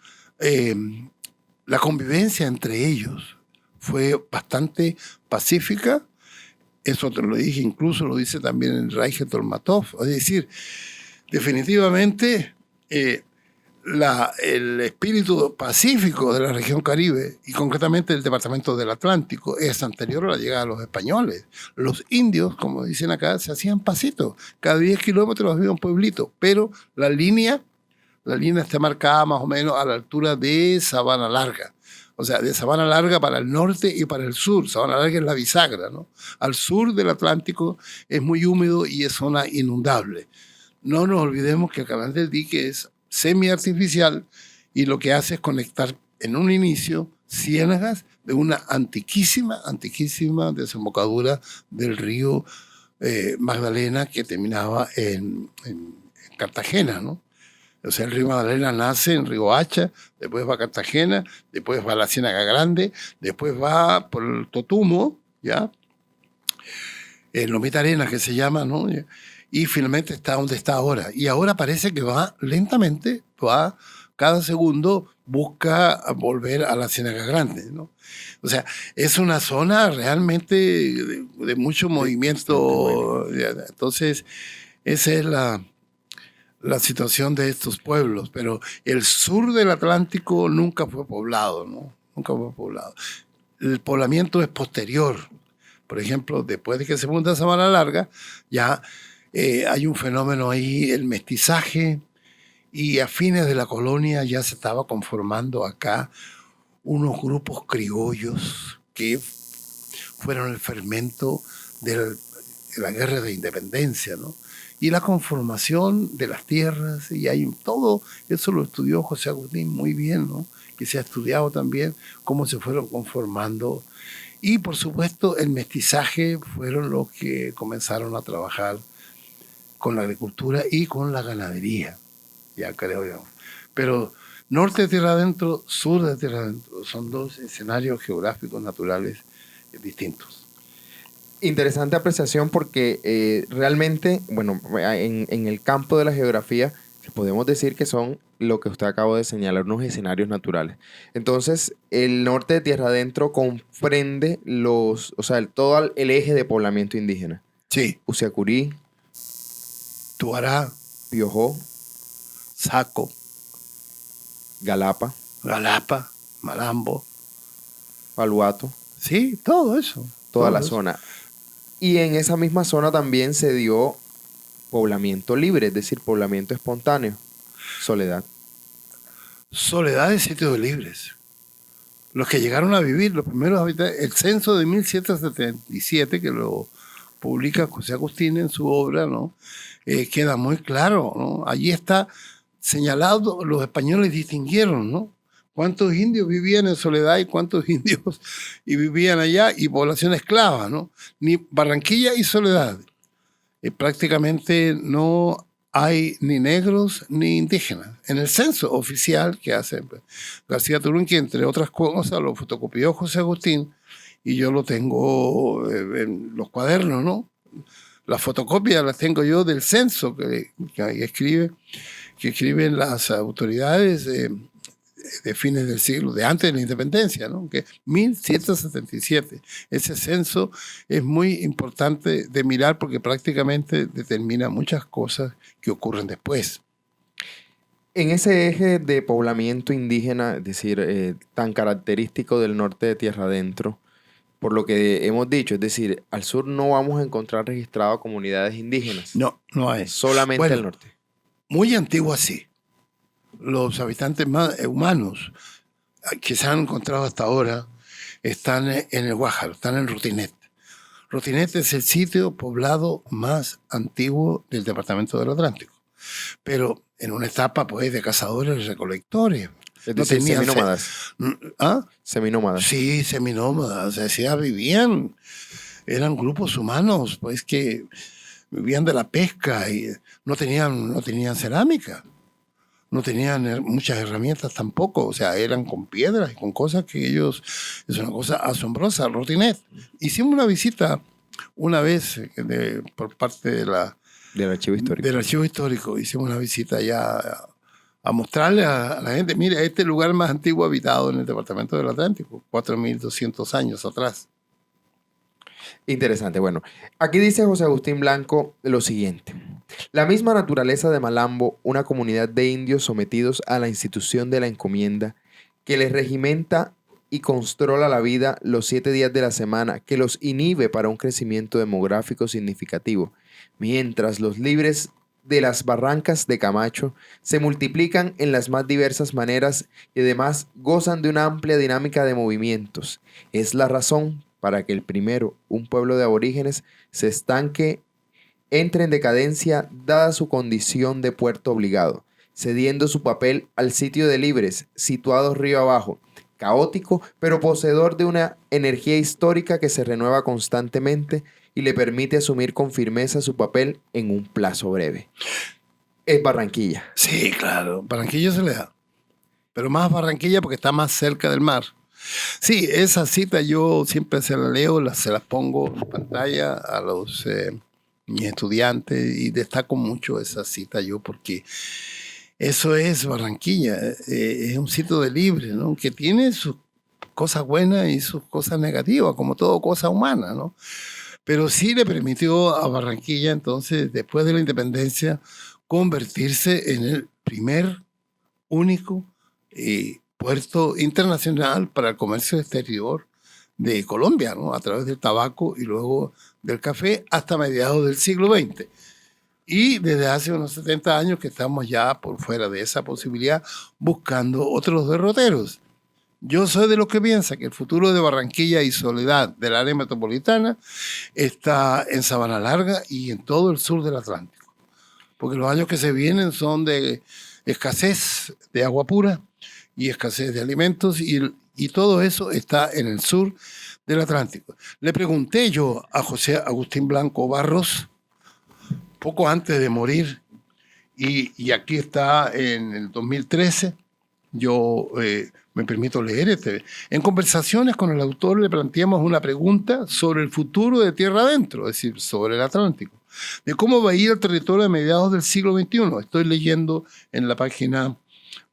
La convivencia entre ellos fue bastante pacífica. Eso te lo dije, incluso lo dice también el Reich Tolmatov. Es decir, definitivamente el espíritu pacífico de la región Caribe y concretamente del departamento del Atlántico es anterior a la llegada de los españoles. Los indios, como dicen acá, se hacían pasitos. Cada 10 kilómetros había un pueblito, pero la línea está marcada más o menos a la altura de Sabana Larga. O sea, de Sabana Larga para el norte y para el sur. Sabana Larga es la bisagra, ¿no? Al sur del Atlántico es muy húmedo y es zona inundable. No nos olvidemos que el canal del dique es semi-artificial y lo que hace es conectar en un inicio ciénagas de una antiquísima desembocadura del río Magdalena que terminaba en Cartagena, ¿no? O sea, el río Magdalena nace en Río Hacha, después va a Cartagena, después va a la Ciénaga Grande, después va por el Totumo, ¿ya? En Lomita Arenas, que se llama, ¿no? Y finalmente está donde está ahora. Y ahora parece que va lentamente, va cada segundo, busca volver a la Ciénaga Grande, ¿no? O sea, es una zona realmente de mucho movimiento. Entonces, esa es la situación de estos pueblos. Pero el sur del Atlántico nunca fue poblado, ¿no? Nunca fue poblado. El poblamiento es posterior. Por ejemplo, después de que se funda Sabana Larga, ya hay un fenómeno ahí, el mestizaje, y a fines de la colonia ya se estaba conformando acá unos grupos criollos que fueron el fermento de la guerra de independencia, ¿no? Y la conformación de las tierras, y hay todo, eso lo estudió José Agustín muy bien, ¿no? Que se ha estudiado también cómo se fueron conformando. Y por supuesto el mestizaje fueron los que comenzaron a trabajar con la agricultura y con la ganadería, ya creo yo. Pero Norte de tierra adentro, sur de tierra adentro. Son dos escenarios geográficos naturales distintos. Interesante apreciación porque realmente, bueno, en el campo de la geografía podemos decir que son lo que usted acaba de señalar, unos escenarios naturales. Entonces, el norte de tierra adentro comprende todo el eje de poblamiento indígena. Sí. Usiacurí, Tuará, Piojó, Saco, Galapa, Malambo. Paluato. Sí, todo eso. Toda la zona. Y en esa misma zona también se dio poblamiento libre, es decir, poblamiento espontáneo. Soledad. Soledad de sitios libres. Los que llegaron a vivir, los primeros habitantes, el censo de 1777, que lo publica José Agustín en su obra, ¿no? Queda muy claro, ¿no? Allí está señalado, los españoles distinguieron, ¿no? Cuántos indios vivían en Soledad y cuántos indios vivían allá, y población esclava, ¿no? Ni Barranquilla y Soledad. Prácticamente no hay ni negros ni indígenas. En el censo oficial que hace García Turún, que entre otras cosas lo fotocopió José Agustín, y yo lo tengo en los cuadernos, ¿no? Las fotocopias las tengo yo del censo que escriben las autoridades de fines del siglo, de antes de la independencia, ¿no? Que 1777. Ese censo es muy importante de mirar porque prácticamente determina muchas cosas que ocurren después. En ese eje de poblamiento indígena, es decir, tan característico del norte de tierra adentro, por lo que hemos dicho, es decir, al sur no vamos a encontrar registrado comunidades indígenas. No, no hay. Solamente al norte. Muy antiguo sí. Los habitantes más humanos que se han encontrado hasta ahora están en el Guájaro, están en Rutinet. Rutinet es el sitio poblado más antiguo del departamento del Atlántico, pero en una etapa pues de cazadores y recolectores. Es decir, seminómadas. ¿Ah? Seminómadas. Sí, seminómadas. O sea, vivían, eran grupos humanos pues que vivían de la pesca y no tenían cerámica. No tenían muchas herramientas tampoco, o sea, eran con piedras y con cosas que ellos, es una cosa asombrosa, Rutinet. Hicimos una visita una vez por parte del archivo histórico. Del archivo histórico, hicimos una visita ya a mostrarle a la gente, mira, este lugar más antiguo habitado en el departamento del Atlántico, 4.200 años atrás. Interesante. Bueno, aquí dice José Agustín Blanco lo siguiente. La misma naturaleza de Malambo, una comunidad de indios sometidos a la institución de la encomienda, que les regimenta y controla la vida los 7 días de la semana, que los inhibe para un crecimiento demográfico significativo, mientras los libres de las barrancas de Camacho se multiplican en las más diversas maneras y además gozan de una amplia dinámica de movimientos. Es la razón para que el primero, un pueblo de aborígenes, se estanque, entre en decadencia dada su condición de puerto obligado, cediendo su papel al sitio de libres, situados río abajo, caótico, pero poseedor de una energía histórica que se renueva constantemente y le permite asumir con firmeza su papel en un plazo breve. Es Barranquilla. Sí, claro, Barranquilla se le da, pero más Barranquilla porque está más cerca del mar. Sí, esa cita yo siempre se la leo, se las pongo en pantalla a mis estudiantes y destaco mucho esa cita yo porque eso es Barranquilla, es un sitio de libre, ¿no? Que tiene sus cosas buenas y sus cosas negativas, como todo cosa humana, ¿no? Pero sí le permitió a Barranquilla entonces, después de la independencia, convertirse en el primer, único puerto internacional para el comercio exterior de Colombia, ¿no? A través del tabaco y luego del café hasta mediados del siglo XX. Y desde hace unos 70 años que estamos ya por fuera de esa posibilidad buscando otros derroteros. Yo soy de los que piensa que el futuro de Barranquilla y Soledad del área metropolitana está en Sabana Larga y en todo el sur del Atlántico. Porque los años que se vienen son de escasez de agua pura y escasez de alimentos y todo eso está en el sur del Atlántico. Le pregunté yo a José Agustín Blanco Barros, poco antes de morir, y aquí está en el 2013, yo me permito leer En conversaciones con el autor le planteamos una pregunta sobre el futuro de Tierra Adentro, es decir, sobre el Atlántico, de cómo va a ir el territorio a mediados del siglo XXI. Estoy leyendo en la página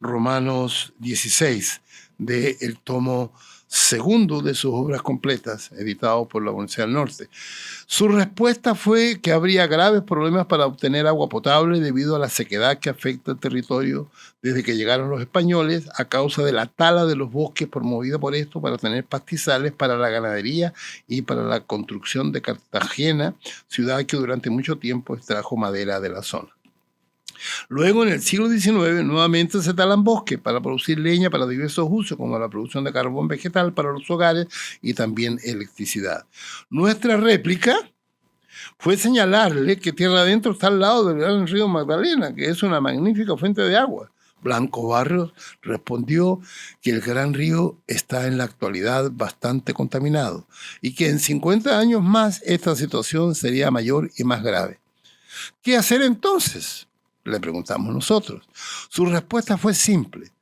Romanos 16 del tomo segundo de sus obras completas, editado por la Universidad del Norte. Su respuesta fue que habría graves problemas para obtener agua potable debido a la sequedad que afecta el territorio desde que llegaron los españoles a causa de la tala de los bosques promovida por esto para tener pastizales para la ganadería y para la construcción de Cartagena, ciudad que durante mucho tiempo extrajo madera de la zona. Luego, en el siglo XIX, nuevamente se talan bosques para producir leña para diversos usos, como la producción de carbón vegetal para los hogares y también electricidad. Nuestra réplica fue señalarle que Tierra Adentro está al lado del gran río Magdalena, que es una magnífica fuente de agua. Blanco Barrios respondió que el gran río está en la actualidad bastante contaminado y que en 50 años más esta situación sería mayor y más grave. ¿Qué hacer entonces?, le preguntamos nosotros. Su respuesta fue simple: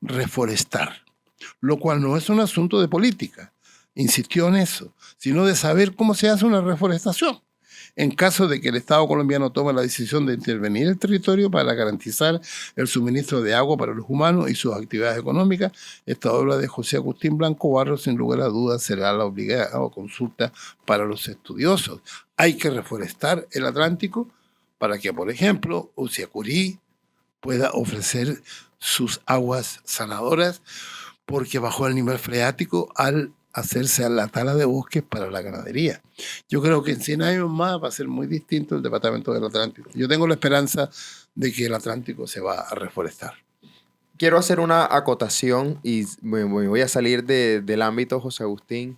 reforestar, lo cual no es un asunto de política, insistió en eso, sino de saber cómo se hace una reforestación. En caso de que el Estado colombiano tome la decisión de intervenir el territorio para garantizar el suministro de agua para los humanos y sus actividades económicas, esta obra de José Agustín Blanco Barrios, sin lugar a dudas, será la obligada consulta para los estudiosos. Hay que reforestar el Atlántico para que, por ejemplo, Uciacurí pueda ofrecer sus aguas sanadoras, porque bajó el nivel freático al hacerse a la tala de bosques para la ganadería. Yo creo que en 100 años más va a ser muy distinto el departamento del Atlántico. Yo tengo la esperanza de que el Atlántico se va a reforestar. Quiero hacer una acotación y me voy a salir del ámbito José Agustín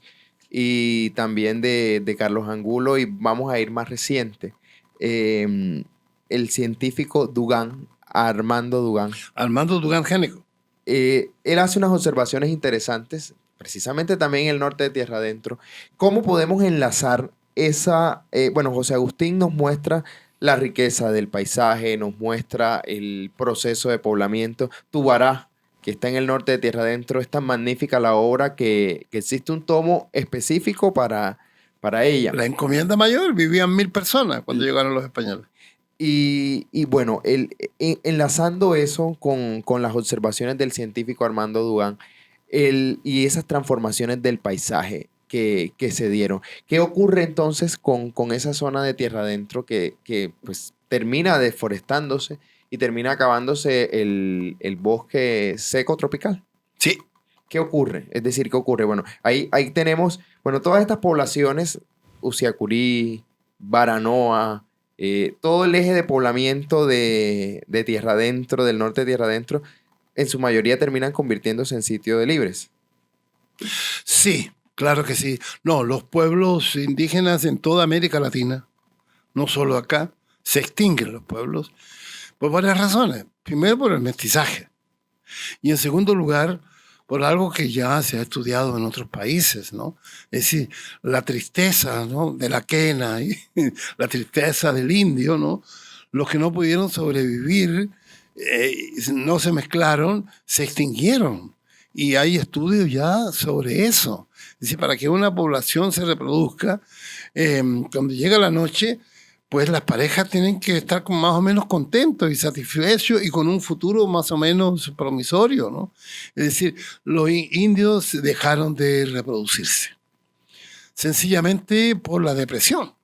y también de Carlos Angulo, y vamos a ir más reciente. El científico Dugan, Armando Dugan Génico. Él hace unas observaciones interesantes, precisamente también en el norte de Tierra Adentro. ¿Cómo podemos enlazar esa? José Agustín nos muestra la riqueza del paisaje, nos muestra el proceso de poblamiento. Tubará, que está en el norte de Tierra Adentro, es tan magnífica la obra que existe un tomo específico para ella. La encomienda mayor, vivían 1000 personas cuando llegaron los españoles. Y bueno, enlazando eso con las observaciones del científico Armando Dugan y esas transformaciones del paisaje que se dieron, ¿qué ocurre entonces con esa zona de Tierra Adentro que pues termina deforestándose y termina acabándose el bosque seco tropical? Sí. ¿Qué ocurre? Es decir, ¿qué ocurre? Bueno, ahí tenemos, todas estas poblaciones, Uciacurí, Baranoa, todo el eje de poblamiento de Tierra Adentro, del norte de Tierra Adentro, en su mayoría terminan convirtiéndose en sitios de libres. Sí, claro que sí. No, los pueblos indígenas en toda América Latina, no solo acá, se extinguen los pueblos por varias razones. Primero, por el mestizaje. Y en segundo lugar, por algo que ya se ha estudiado en otros países, ¿no? Es decir, la tristeza, ¿no?, de la quena y la tristeza del indio, ¿no? Los que no pudieron sobrevivir, no se mezclaron, se extinguieron. Y hay estudios ya sobre eso. Es decir, para que una población se reproduzca, cuando llega la noche, pues las parejas tienen que estar más o menos contentos y satisfechos y con un futuro más o menos promisorio, ¿no? Es decir, los indios dejaron de reproducirse, sencillamente por la depresión.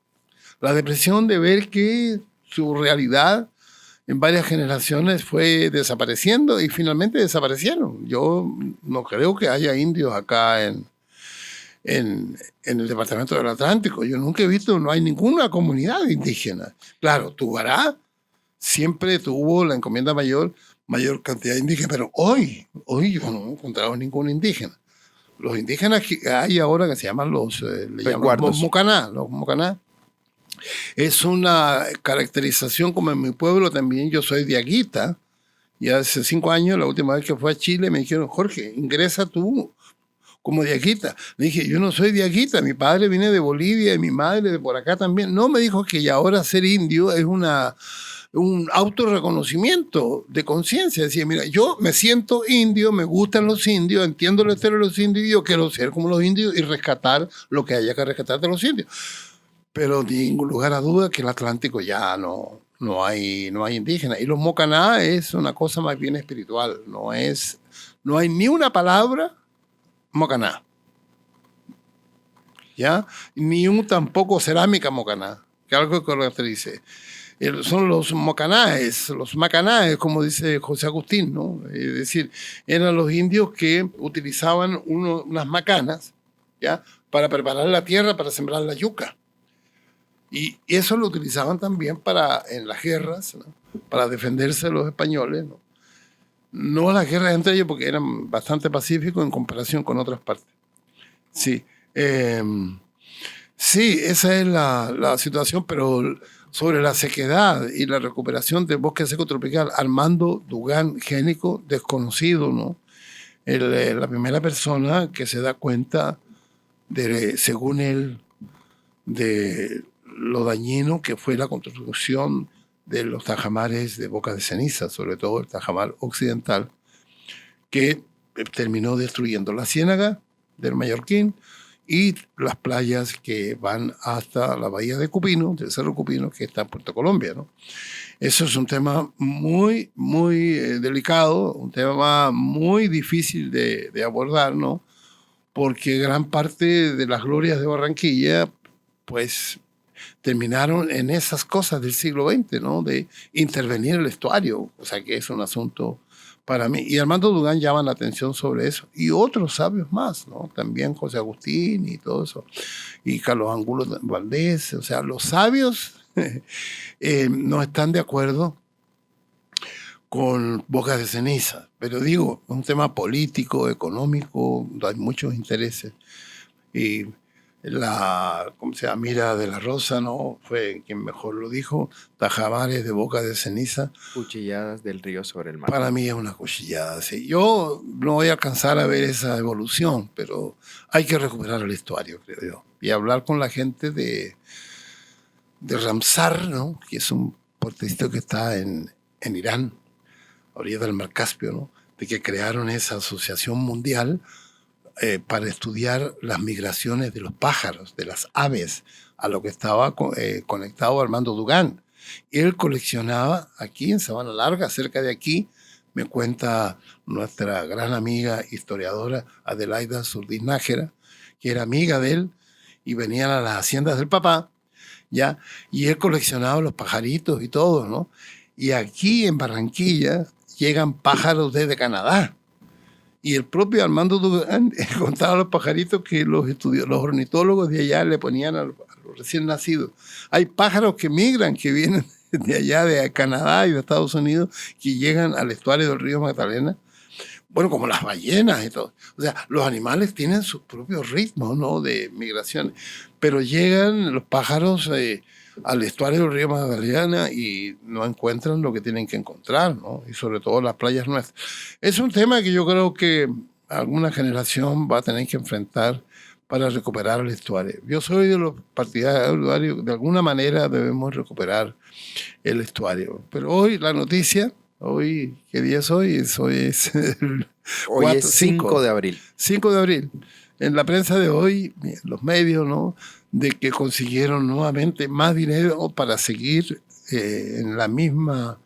La depresión de ver que su realidad en varias generaciones fue desapareciendo y finalmente desaparecieron. Yo no creo que haya indios acá en el departamento del Atlántico. Yo nunca he visto, no hay ninguna comunidad indígena. Claro, Tubará siempre tuvo la encomienda mayor cantidad de indígenas, pero hoy yo no he encontrado ningún indígena. Los indígenas que hay ahora, que se llaman los mocaná, es una caracterización como en mi pueblo también. Yo soy de Aguita y hace 5 años, la última vez que fui a Chile, me dijeron: Jorge, ingresa tú como diaquita. Le dije, yo no soy diaquita, mi padre viene de Bolivia y mi madre de por acá también. No, me dijo que ya ahora ser indio es un autorreconocimiento de conciencia. Decía, mira, yo me siento indio, me gustan los indios, entiendo la historia de los indios y yo quiero ser como los indios y rescatar lo que haya que rescatar de los indios. Pero ningún lugar a duda que el Atlántico ya no hay indígenas. Y los mocaná es una cosa más bien espiritual. No hay ni una palabra mocaná. ¿Ya? Ni un tampoco cerámica mocaná, que algo que caracterice. Son los mocanaes, los macanaes, como dice José Agustín, ¿no? Es decir, eran los indios que utilizaban unas macanas, ¿ya? Para preparar la tierra para sembrar la yuca. Y eso lo utilizaban también en las guerras, ¿no? Para defenderse de los españoles, ¿no? No las guerras entre ellos, porque eran bastante pacíficos en comparación con otras partes. Sí, sí, esa es la situación, pero sobre la sequedad y la recuperación del bosque seco tropical, Armando Dugán Génico, desconocido, ¿no? La primera persona que se da cuenta, según él, de lo dañino que fue la construcción de los tajamares de Boca de Ceniza, sobre todo el tajamar occidental, que terminó destruyendo la ciénaga del Mallorquín y las playas que van hasta la bahía de Cupino, del Cerro Cupino, que está en Puerto Colombia, ¿no? Eso es un tema muy, muy delicado, un tema muy difícil de abordar, ¿no? Porque gran parte de las glorias de Barranquilla, pues, terminaron en esas cosas del siglo XX, ¿no? De intervenir el estuario, o sea que es un asunto para mí. Y Armando Dugán llama la atención sobre eso. Y otros sabios más, ¿no? También José Agustín y todo eso. Y Carlos Angulo Valdés. O sea, los sabios no están de acuerdo con Boca de Ceniza. Pero digo, es un tema político, económico, hay muchos intereses. Y ¿cómo se llama? Mira de la Rosa, ¿no? Fue quien mejor lo dijo. Tajamares de Boca de Ceniza. Cuchilladas del río sobre el mar. Para mí es una cuchillada, sí. Yo no voy a alcanzar a ver esa evolución, pero hay que recuperar el estuario, creo yo. Y hablar con la gente de Ramsar, ¿no? Que es un puertecito que está en Irán, a orilla del Mar Caspio, ¿no? De que crearon esa asociación mundial para estudiar las migraciones de los pájaros, de las aves, a lo que estaba conectado Armando Dugán. Él coleccionaba aquí en Sabana Larga, cerca de aquí, me cuenta nuestra gran amiga historiadora Adelaida Surdín Nájera, que era amiga de él y venían a las haciendas del papá, ¿ya? Y él coleccionaba los pajaritos y todo, ¿no? Y aquí en Barranquilla llegan pájaros desde Canadá. Y el propio Armando Dugán contaba a los pajaritos que los ornitólogos de allá le ponían a los recién nacidos. Hay pájaros que migran, que vienen de allá, de Canadá y de Estados Unidos, que llegan al estuario del río Magdalena. Bueno, como las ballenas y todo. O sea, los animales tienen sus propios ritmos, ¿no? De migración. Pero llegan los pájaros al estuario del río Magdalena y no encuentran lo que tienen que encontrar, ¿no? Y sobre todo las playas nuestras. Es un tema que yo creo que alguna generación va a tener que enfrentar para recuperar el estuario. Yo soy de los partidarios, de alguna manera debemos recuperar el estuario. Pero hoy la noticia, ¿qué día es hoy? Hoy es el Hoy es 5 de abril. 5 de abril. En la prensa de hoy, los medios, ¿no? De que consiguieron nuevamente más dinero para seguir en la misma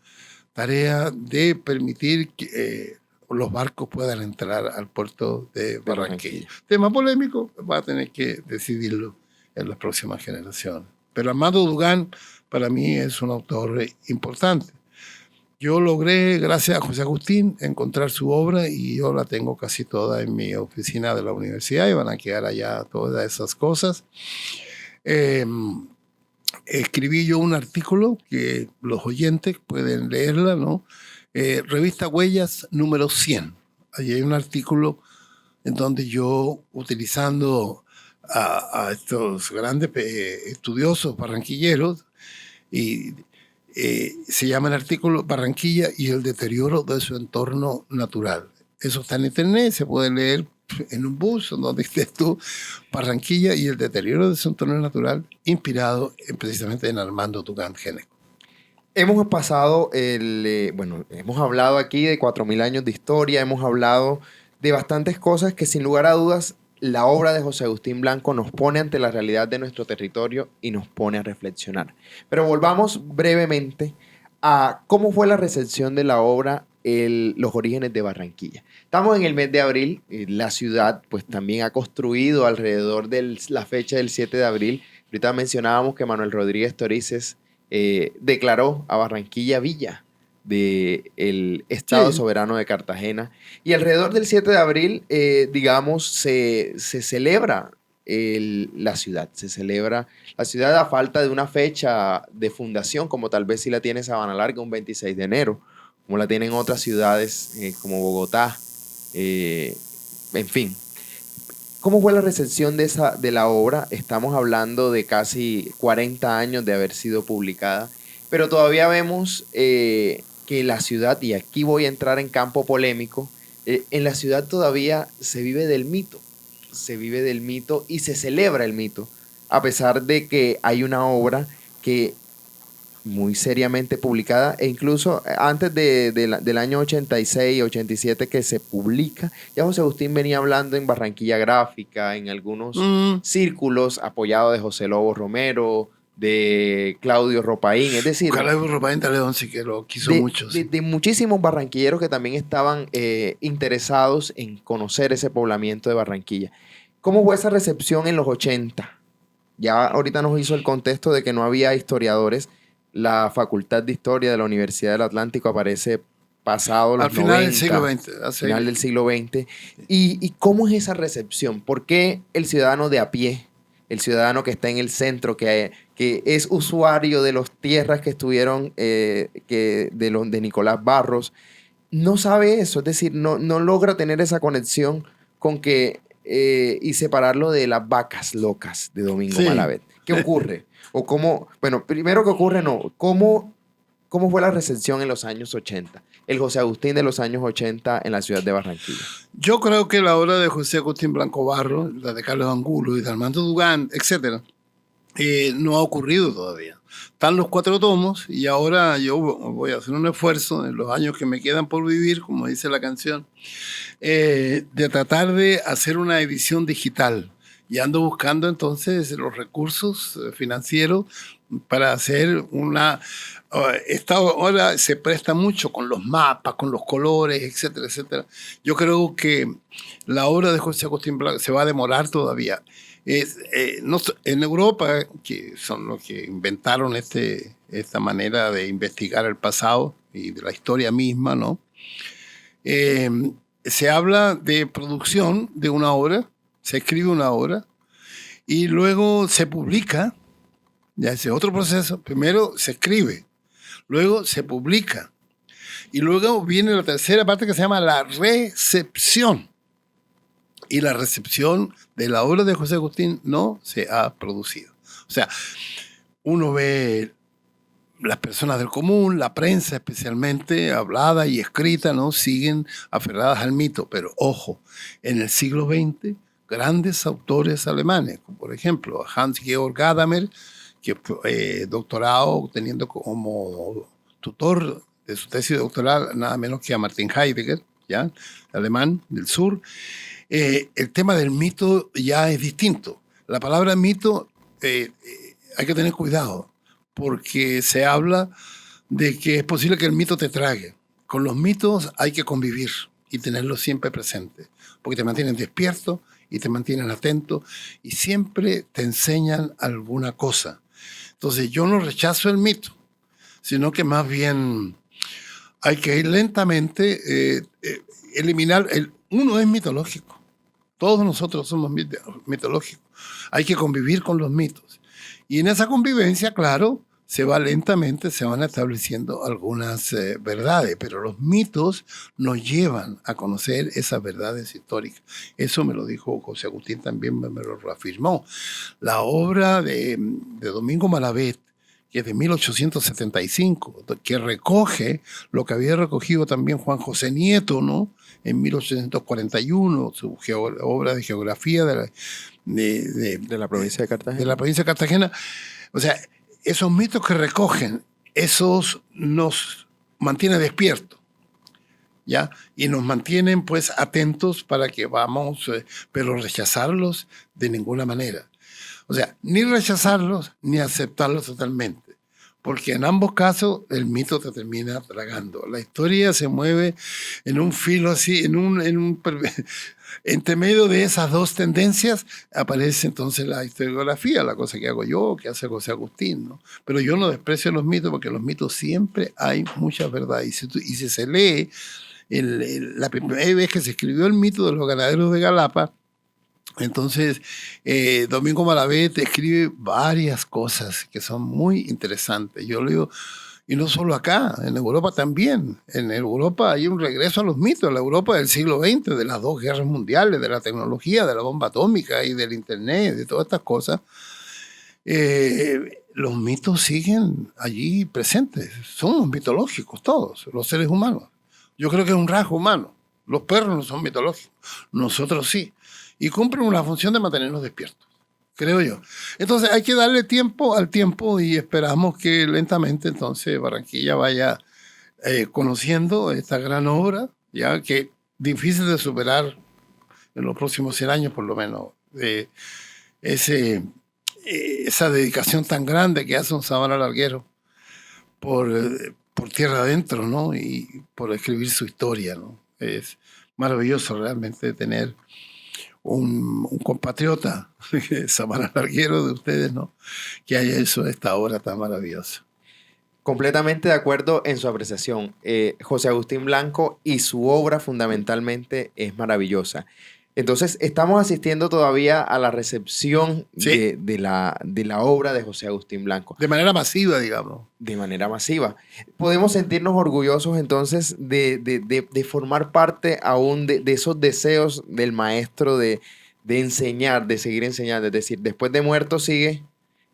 tarea de permitir que los barcos puedan entrar al puerto de Barranquilla. Tema polémico, va a tener que decidirlo en las próximas generaciones. Pero Armando Dugán, para mí, es un autor importante. Yo logré, gracias a José Agustín, encontrar su obra y yo la tengo casi toda en mi oficina de la universidad y van a quedar allá todas esas cosas. Escribí yo un artículo que los oyentes pueden leerla, ¿no? Revista Huellas número 100. Allí hay un artículo en donde yo, utilizando a estos grandes estudiosos barranquilleros, y se llama el artículo Barranquilla y el deterioro de su entorno natural. Eso está en internet, se puede leer en un bus, donde estés tú, Barranquilla y el deterioro de su entorno natural, inspirado precisamente en Armando Dugan Género. Hemos pasado, bueno, hemos hablado aquí de 4.000 años de historia, hemos hablado de bastantes cosas que sin lugar a dudas la obra de José Agustín Blanco nos pone ante la realidad de nuestro territorio y nos pone a reflexionar. Pero volvamos brevemente a cómo fue la recepción de la obra Los Orígenes de Barranquilla. Estamos en el mes de abril, la ciudad pues también ha construido alrededor de la fecha del 7 de abril. Ahorita mencionábamos que Manuel Rodríguez Torices declaró a Barranquilla villa del Estado Soberano de Cartagena. Y alrededor del 7 de abril, digamos, se celebra la ciudad. Se celebra la ciudad a falta de una fecha de fundación, como tal vez si la tiene Sabana Larga, un 26 de enero, como la tienen otras ciudades como Bogotá. En fin. ¿Cómo fue la recepción de la obra? Estamos hablando de casi 40 años de haber sido publicada, pero todavía vemos que la ciudad, y aquí voy a entrar en campo polémico, en la ciudad todavía se vive del mito y se celebra el mito, a pesar de que hay una obra que muy seriamente publicada, e incluso antes del año 86, 87 que se publica, ya José Agustín venía hablando en Barranquilla Gráfica, en algunos círculos, apoyado de José Lobo Romero, de Claudio Ropaín, es decir... Claudio Ropaín de León sí que lo quiso mucho. Sí. De muchísimos barranquilleros que también estaban interesados en conocer ese poblamiento de Barranquilla. ¿Cómo fue esa recepción en los 80? Ya ahorita nos hizo el contexto de que no había historiadores. La Facultad de Historia de la Universidad del Atlántico aparece pasado los 90, del siglo XX. Final del siglo XX. ¿Y cómo es esa recepción? ¿Por qué el ciudadano de a pie, el ciudadano que está en el centro, que es usuario de las tierras que estuvieron, de Nicolás Barros, no sabe eso? Es decir, no logra tener esa conexión con que, y separarlo de las vacas locas de Domingo Malavet. ¿Qué ocurre? O cómo, bueno, primero que ocurre, ¿cómo fue la recepción en los años 80? El José Agustín de los años 80 en la ciudad de Barranquilla. Yo creo que la obra de José Agustín Blanco Barro, la de Carlos Angulo y de Armando Dugan, etcétera, no ha ocurrido todavía. Están los 4 tomos y ahora yo voy a hacer un esfuerzo en los años que me quedan por vivir, como dice la canción, de tratar de hacer una edición digital. Y ando buscando entonces los recursos financieros para hacer una... esta obra se presta mucho con los mapas, con los colores, etcétera, etcétera. Yo creo que la obra de José Agustín Blanco se va a demorar todavía. En Europa, que son los que inventaron esta manera de investigar el pasado y de la historia misma, ¿no? Se habla de producción de una obra, se escribe una obra y luego se publica, ya ese otro proceso. Primero se escribe, luego se publica y luego viene la tercera parte que se llama la recepción. Y la recepción de la obra de José Agustín no se ha producido. O sea, uno ve las personas del común, la prensa especialmente, hablada y escrita, ¿no? Siguen aferradas al mito. Pero ojo, en el siglo XX, grandes autores alemanes, como por ejemplo Hans-Georg Gadamer, que fue doctorado teniendo como tutor de su tesis doctoral nada menos que a Martin Heidegger, ¿ya? Alemán del sur. El tema del mito ya es distinto. La palabra mito hay que tener cuidado, porque se habla de que es posible que el mito te trague. Con los mitos hay que convivir y tenerlos siempre presentes, porque te mantienen despierto y te mantienen atento y siempre te enseñan alguna cosa. Entonces yo no rechazo el mito, sino que más bien hay que ir lentamente, eliminar. Uno es mitológico. Todos nosotros somos mitológicos. Hay que convivir con los mitos. Y en esa convivencia, claro, se van estableciendo algunas verdades, pero los mitos nos llevan a conocer esas verdades históricas. Eso me lo dijo José Agustín, también me lo reafirmó. La obra de Domingo Malavet, que es de 1875, que recoge lo que había recogido también Juan José Nieto, ¿no? En 1841, su obra de geografía De la provincia de Cartagena. de la provincia de Cartagena. O sea, esos mitos que recogen, esos nos mantienen despiertos, ¿ya? Y nos mantienen pues atentos para que vamos, pero rechazarlos de ninguna manera. O sea, ni rechazarlos ni aceptarlos totalmente, porque en ambos casos el mito te termina tragando. La historia se mueve en un filo así, entre medio de esas dos tendencias aparece entonces la historiografía, la cosa que hago yo, que hace José Agustín, ¿no? Pero yo no desprecio los mitos, porque en los mitos siempre hay mucha verdad. Y si se lee la primera vez que se escribió el mito de los ganaderos de Galapa, entonces Domingo Malavé te escribe varias cosas que son muy interesantes. Yo leo, y no solo acá, en Europa también. En Europa hay un regreso a los mitos, la Europa del siglo XX, de las dos guerras mundiales, de la tecnología, de la bomba atómica y del Internet, de todas estas cosas. Los mitos siguen allí presentes. Somos mitológicos todos, los seres humanos. Yo creo que es un rasgo humano. Los perros no son mitológicos, nosotros sí. Y cumplen una función de mantenernos despiertos, creo yo. Entonces hay que darle tiempo al tiempo, y esperamos que lentamente entonces Barranquilla vaya conociendo esta gran obra, ya que difícil de superar en los próximos 100 años por lo menos, esa dedicación tan grande que hace un Sabana Larguero por tierra adentro, ¿no? Y por escribir su historia, ¿no? Es maravilloso realmente tener un compatriota, Sabana Larguero de ustedes, ¿no? Que haya hecho esta obra tan maravillosa. Completamente de acuerdo en su apreciación. José Agustín Blanco y su obra fundamentalmente es maravillosa. Entonces, estamos asistiendo todavía a la recepción Sí. de la obra de José Agustín Blanco. De manera masiva, digamos. De manera masiva. Podemos sentirnos orgullosos entonces de formar parte aún de esos deseos del maestro de enseñar, de seguir enseñando. Es decir, después de muerto sigue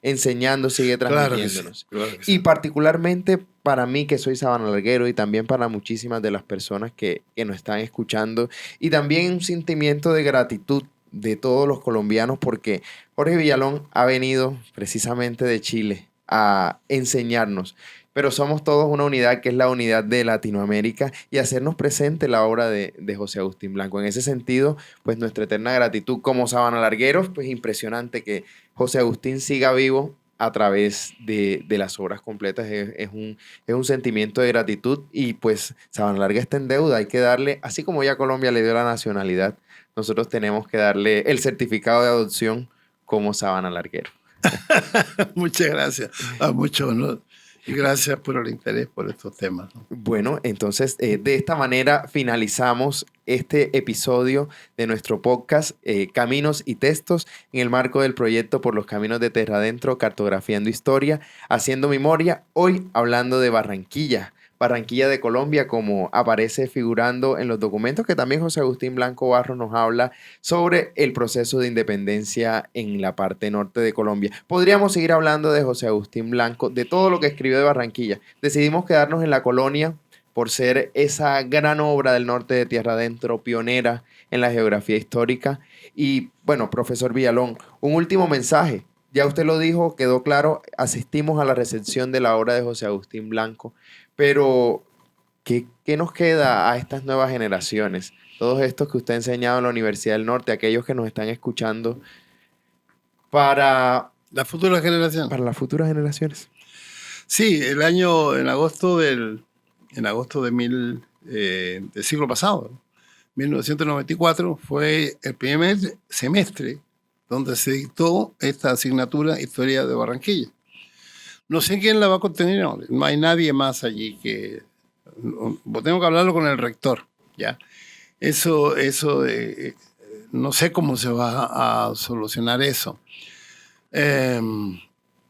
enseñando, sigue transmitiéndonos. Claro que sí. Y particularmente para mí, que soy sabanalarguero, y también para muchísimas de las personas que nos están escuchando, y también un sentimiento de gratitud de todos los colombianos, porque Jorge Villalón ha venido precisamente de Chile a enseñarnos, pero somos todos una unidad, que es la unidad de Latinoamérica, y hacernos presente la obra de José Agustín Blanco. En ese sentido, pues nuestra eterna gratitud como sabanalargueros. Pues impresionante que José Agustín siga vivo a través de las obras completas. Es un sentimiento de gratitud, y pues Sabana Larga está en deuda. Hay que darle, así como ya Colombia le dio la nacionalidad, nosotros tenemos que darle el certificado de adopción como sabanalarguero. Muchas gracias. A mucho honor. Y gracias por el interés por estos temas, ¿no? Bueno, entonces de esta manera finalizamos este episodio de nuestro podcast Caminos y Textos, en el marco del proyecto Por los Caminos de Tierra Adentro, cartografiando historia, haciendo memoria. Hoy hablando de Barranquilla de Colombia, como aparece figurando en los documentos que también José Agustín Blanco Barros nos habla sobre el proceso de independencia en la parte norte de Colombia. Podríamos seguir hablando de José Agustín Blanco, de todo lo que escribió de Barranquilla. Decidimos quedarnos en la colonia por ser esa gran obra del norte de Tierra Adentro, pionera en la geografía histórica. Y bueno, profesor Villalón, un último mensaje. Ya usted lo dijo, quedó claro, asistimos a la recepción de la obra de José Agustín Blanco, pero ¿qué nos queda a estas nuevas generaciones? Todos estos que usted ha enseñado en la Universidad del Norte, aquellos que nos están escuchando, para las futuras generaciones. Para las futuras generaciones. Sí, en agosto del siglo pasado, 1994, fue el primer semestre donde se dictó esta asignatura Historia de Barranquilla. No sé quién la va a contener, no hay nadie más allí que... Tengo que hablarlo con el rector, ¿ya? Eso no sé cómo se va a solucionar eso.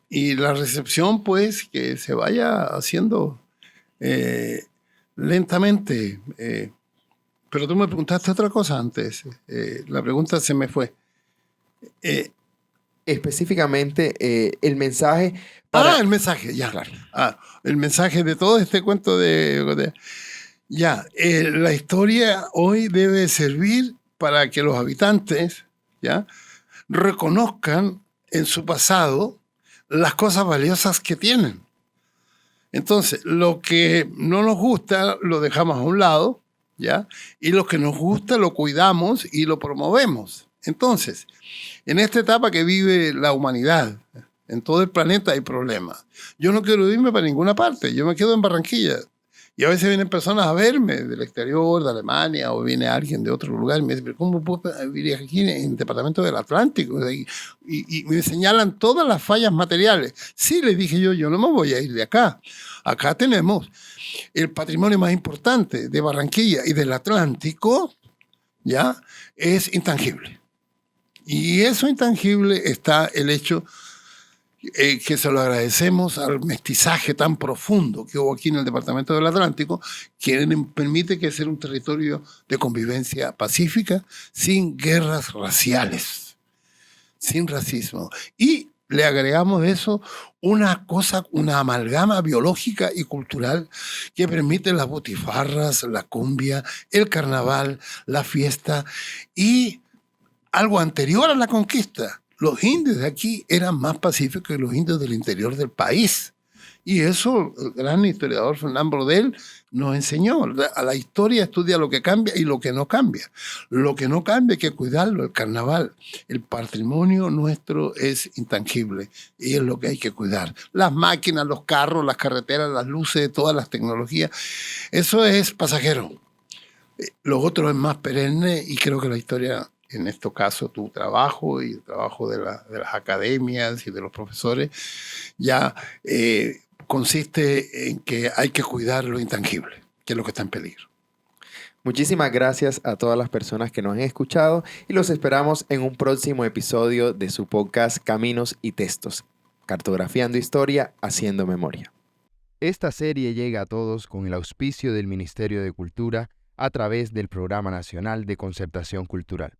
Y la recepción, pues, que se vaya haciendo lentamente. Pero tú me preguntaste otra cosa antes. La pregunta se me fue. específicamente el mensaje para... El mensaje, ya. Claro. El mensaje de todo este cuento la historia hoy debe servir para que los habitantes, ¿ya?, reconozcan en su pasado las cosas valiosas que tienen. Entonces, lo que no nos gusta lo dejamos a un lado, ¿ya? Y lo que nos gusta lo cuidamos y lo promovemos. Entonces, en esta etapa que vive la humanidad, en todo el planeta hay problemas. Yo no quiero irme para ninguna parte, yo me quedo en Barranquilla. Y a veces vienen personas a verme del exterior, de Alemania, o viene alguien de otro lugar y me dice, ¿pero cómo puedo vivir aquí en el departamento del Atlántico? Y me señalan todas las fallas materiales. Sí, les dije yo no me voy a ir de acá. Acá tenemos el patrimonio más importante de Barranquilla y del Atlántico, ¿ya? Es intangible. Y eso intangible está el hecho que se lo agradecemos al mestizaje tan profundo que hubo aquí en el departamento del Atlántico, que permite que sea un territorio de convivencia pacífica, sin guerras raciales, sin racismo. Y le agregamos eso una amalgama biológica y cultural que permite las butifarras, la cumbia, el carnaval, la fiesta y algo anterior a la conquista. Los indios de aquí eran más pacíficos que los indios del interior del país. Y eso el gran historiador Fernán Brodel nos enseñó. A la historia estudia lo que cambia y lo que no cambia. Lo que no cambia hay que cuidarlo, el carnaval. El patrimonio nuestro es intangible y es lo que hay que cuidar. Las máquinas, los carros, las carreteras, las luces, todas las tecnologías, eso es pasajero. Lo otro es más perenne y creo que la historia... En este caso, tu trabajo y el trabajo de las academias y de los profesores ya consiste en que hay que cuidar lo intangible, que es lo que está en peligro. Muchísimas gracias a todas las personas que nos han escuchado y los esperamos en un próximo episodio de su podcast Caminos y Textos, cartografiando historia, haciendo memoria. Esta serie llega a todos con el auspicio del Ministerio de Cultura a través del Programa Nacional de Concertación Cultural.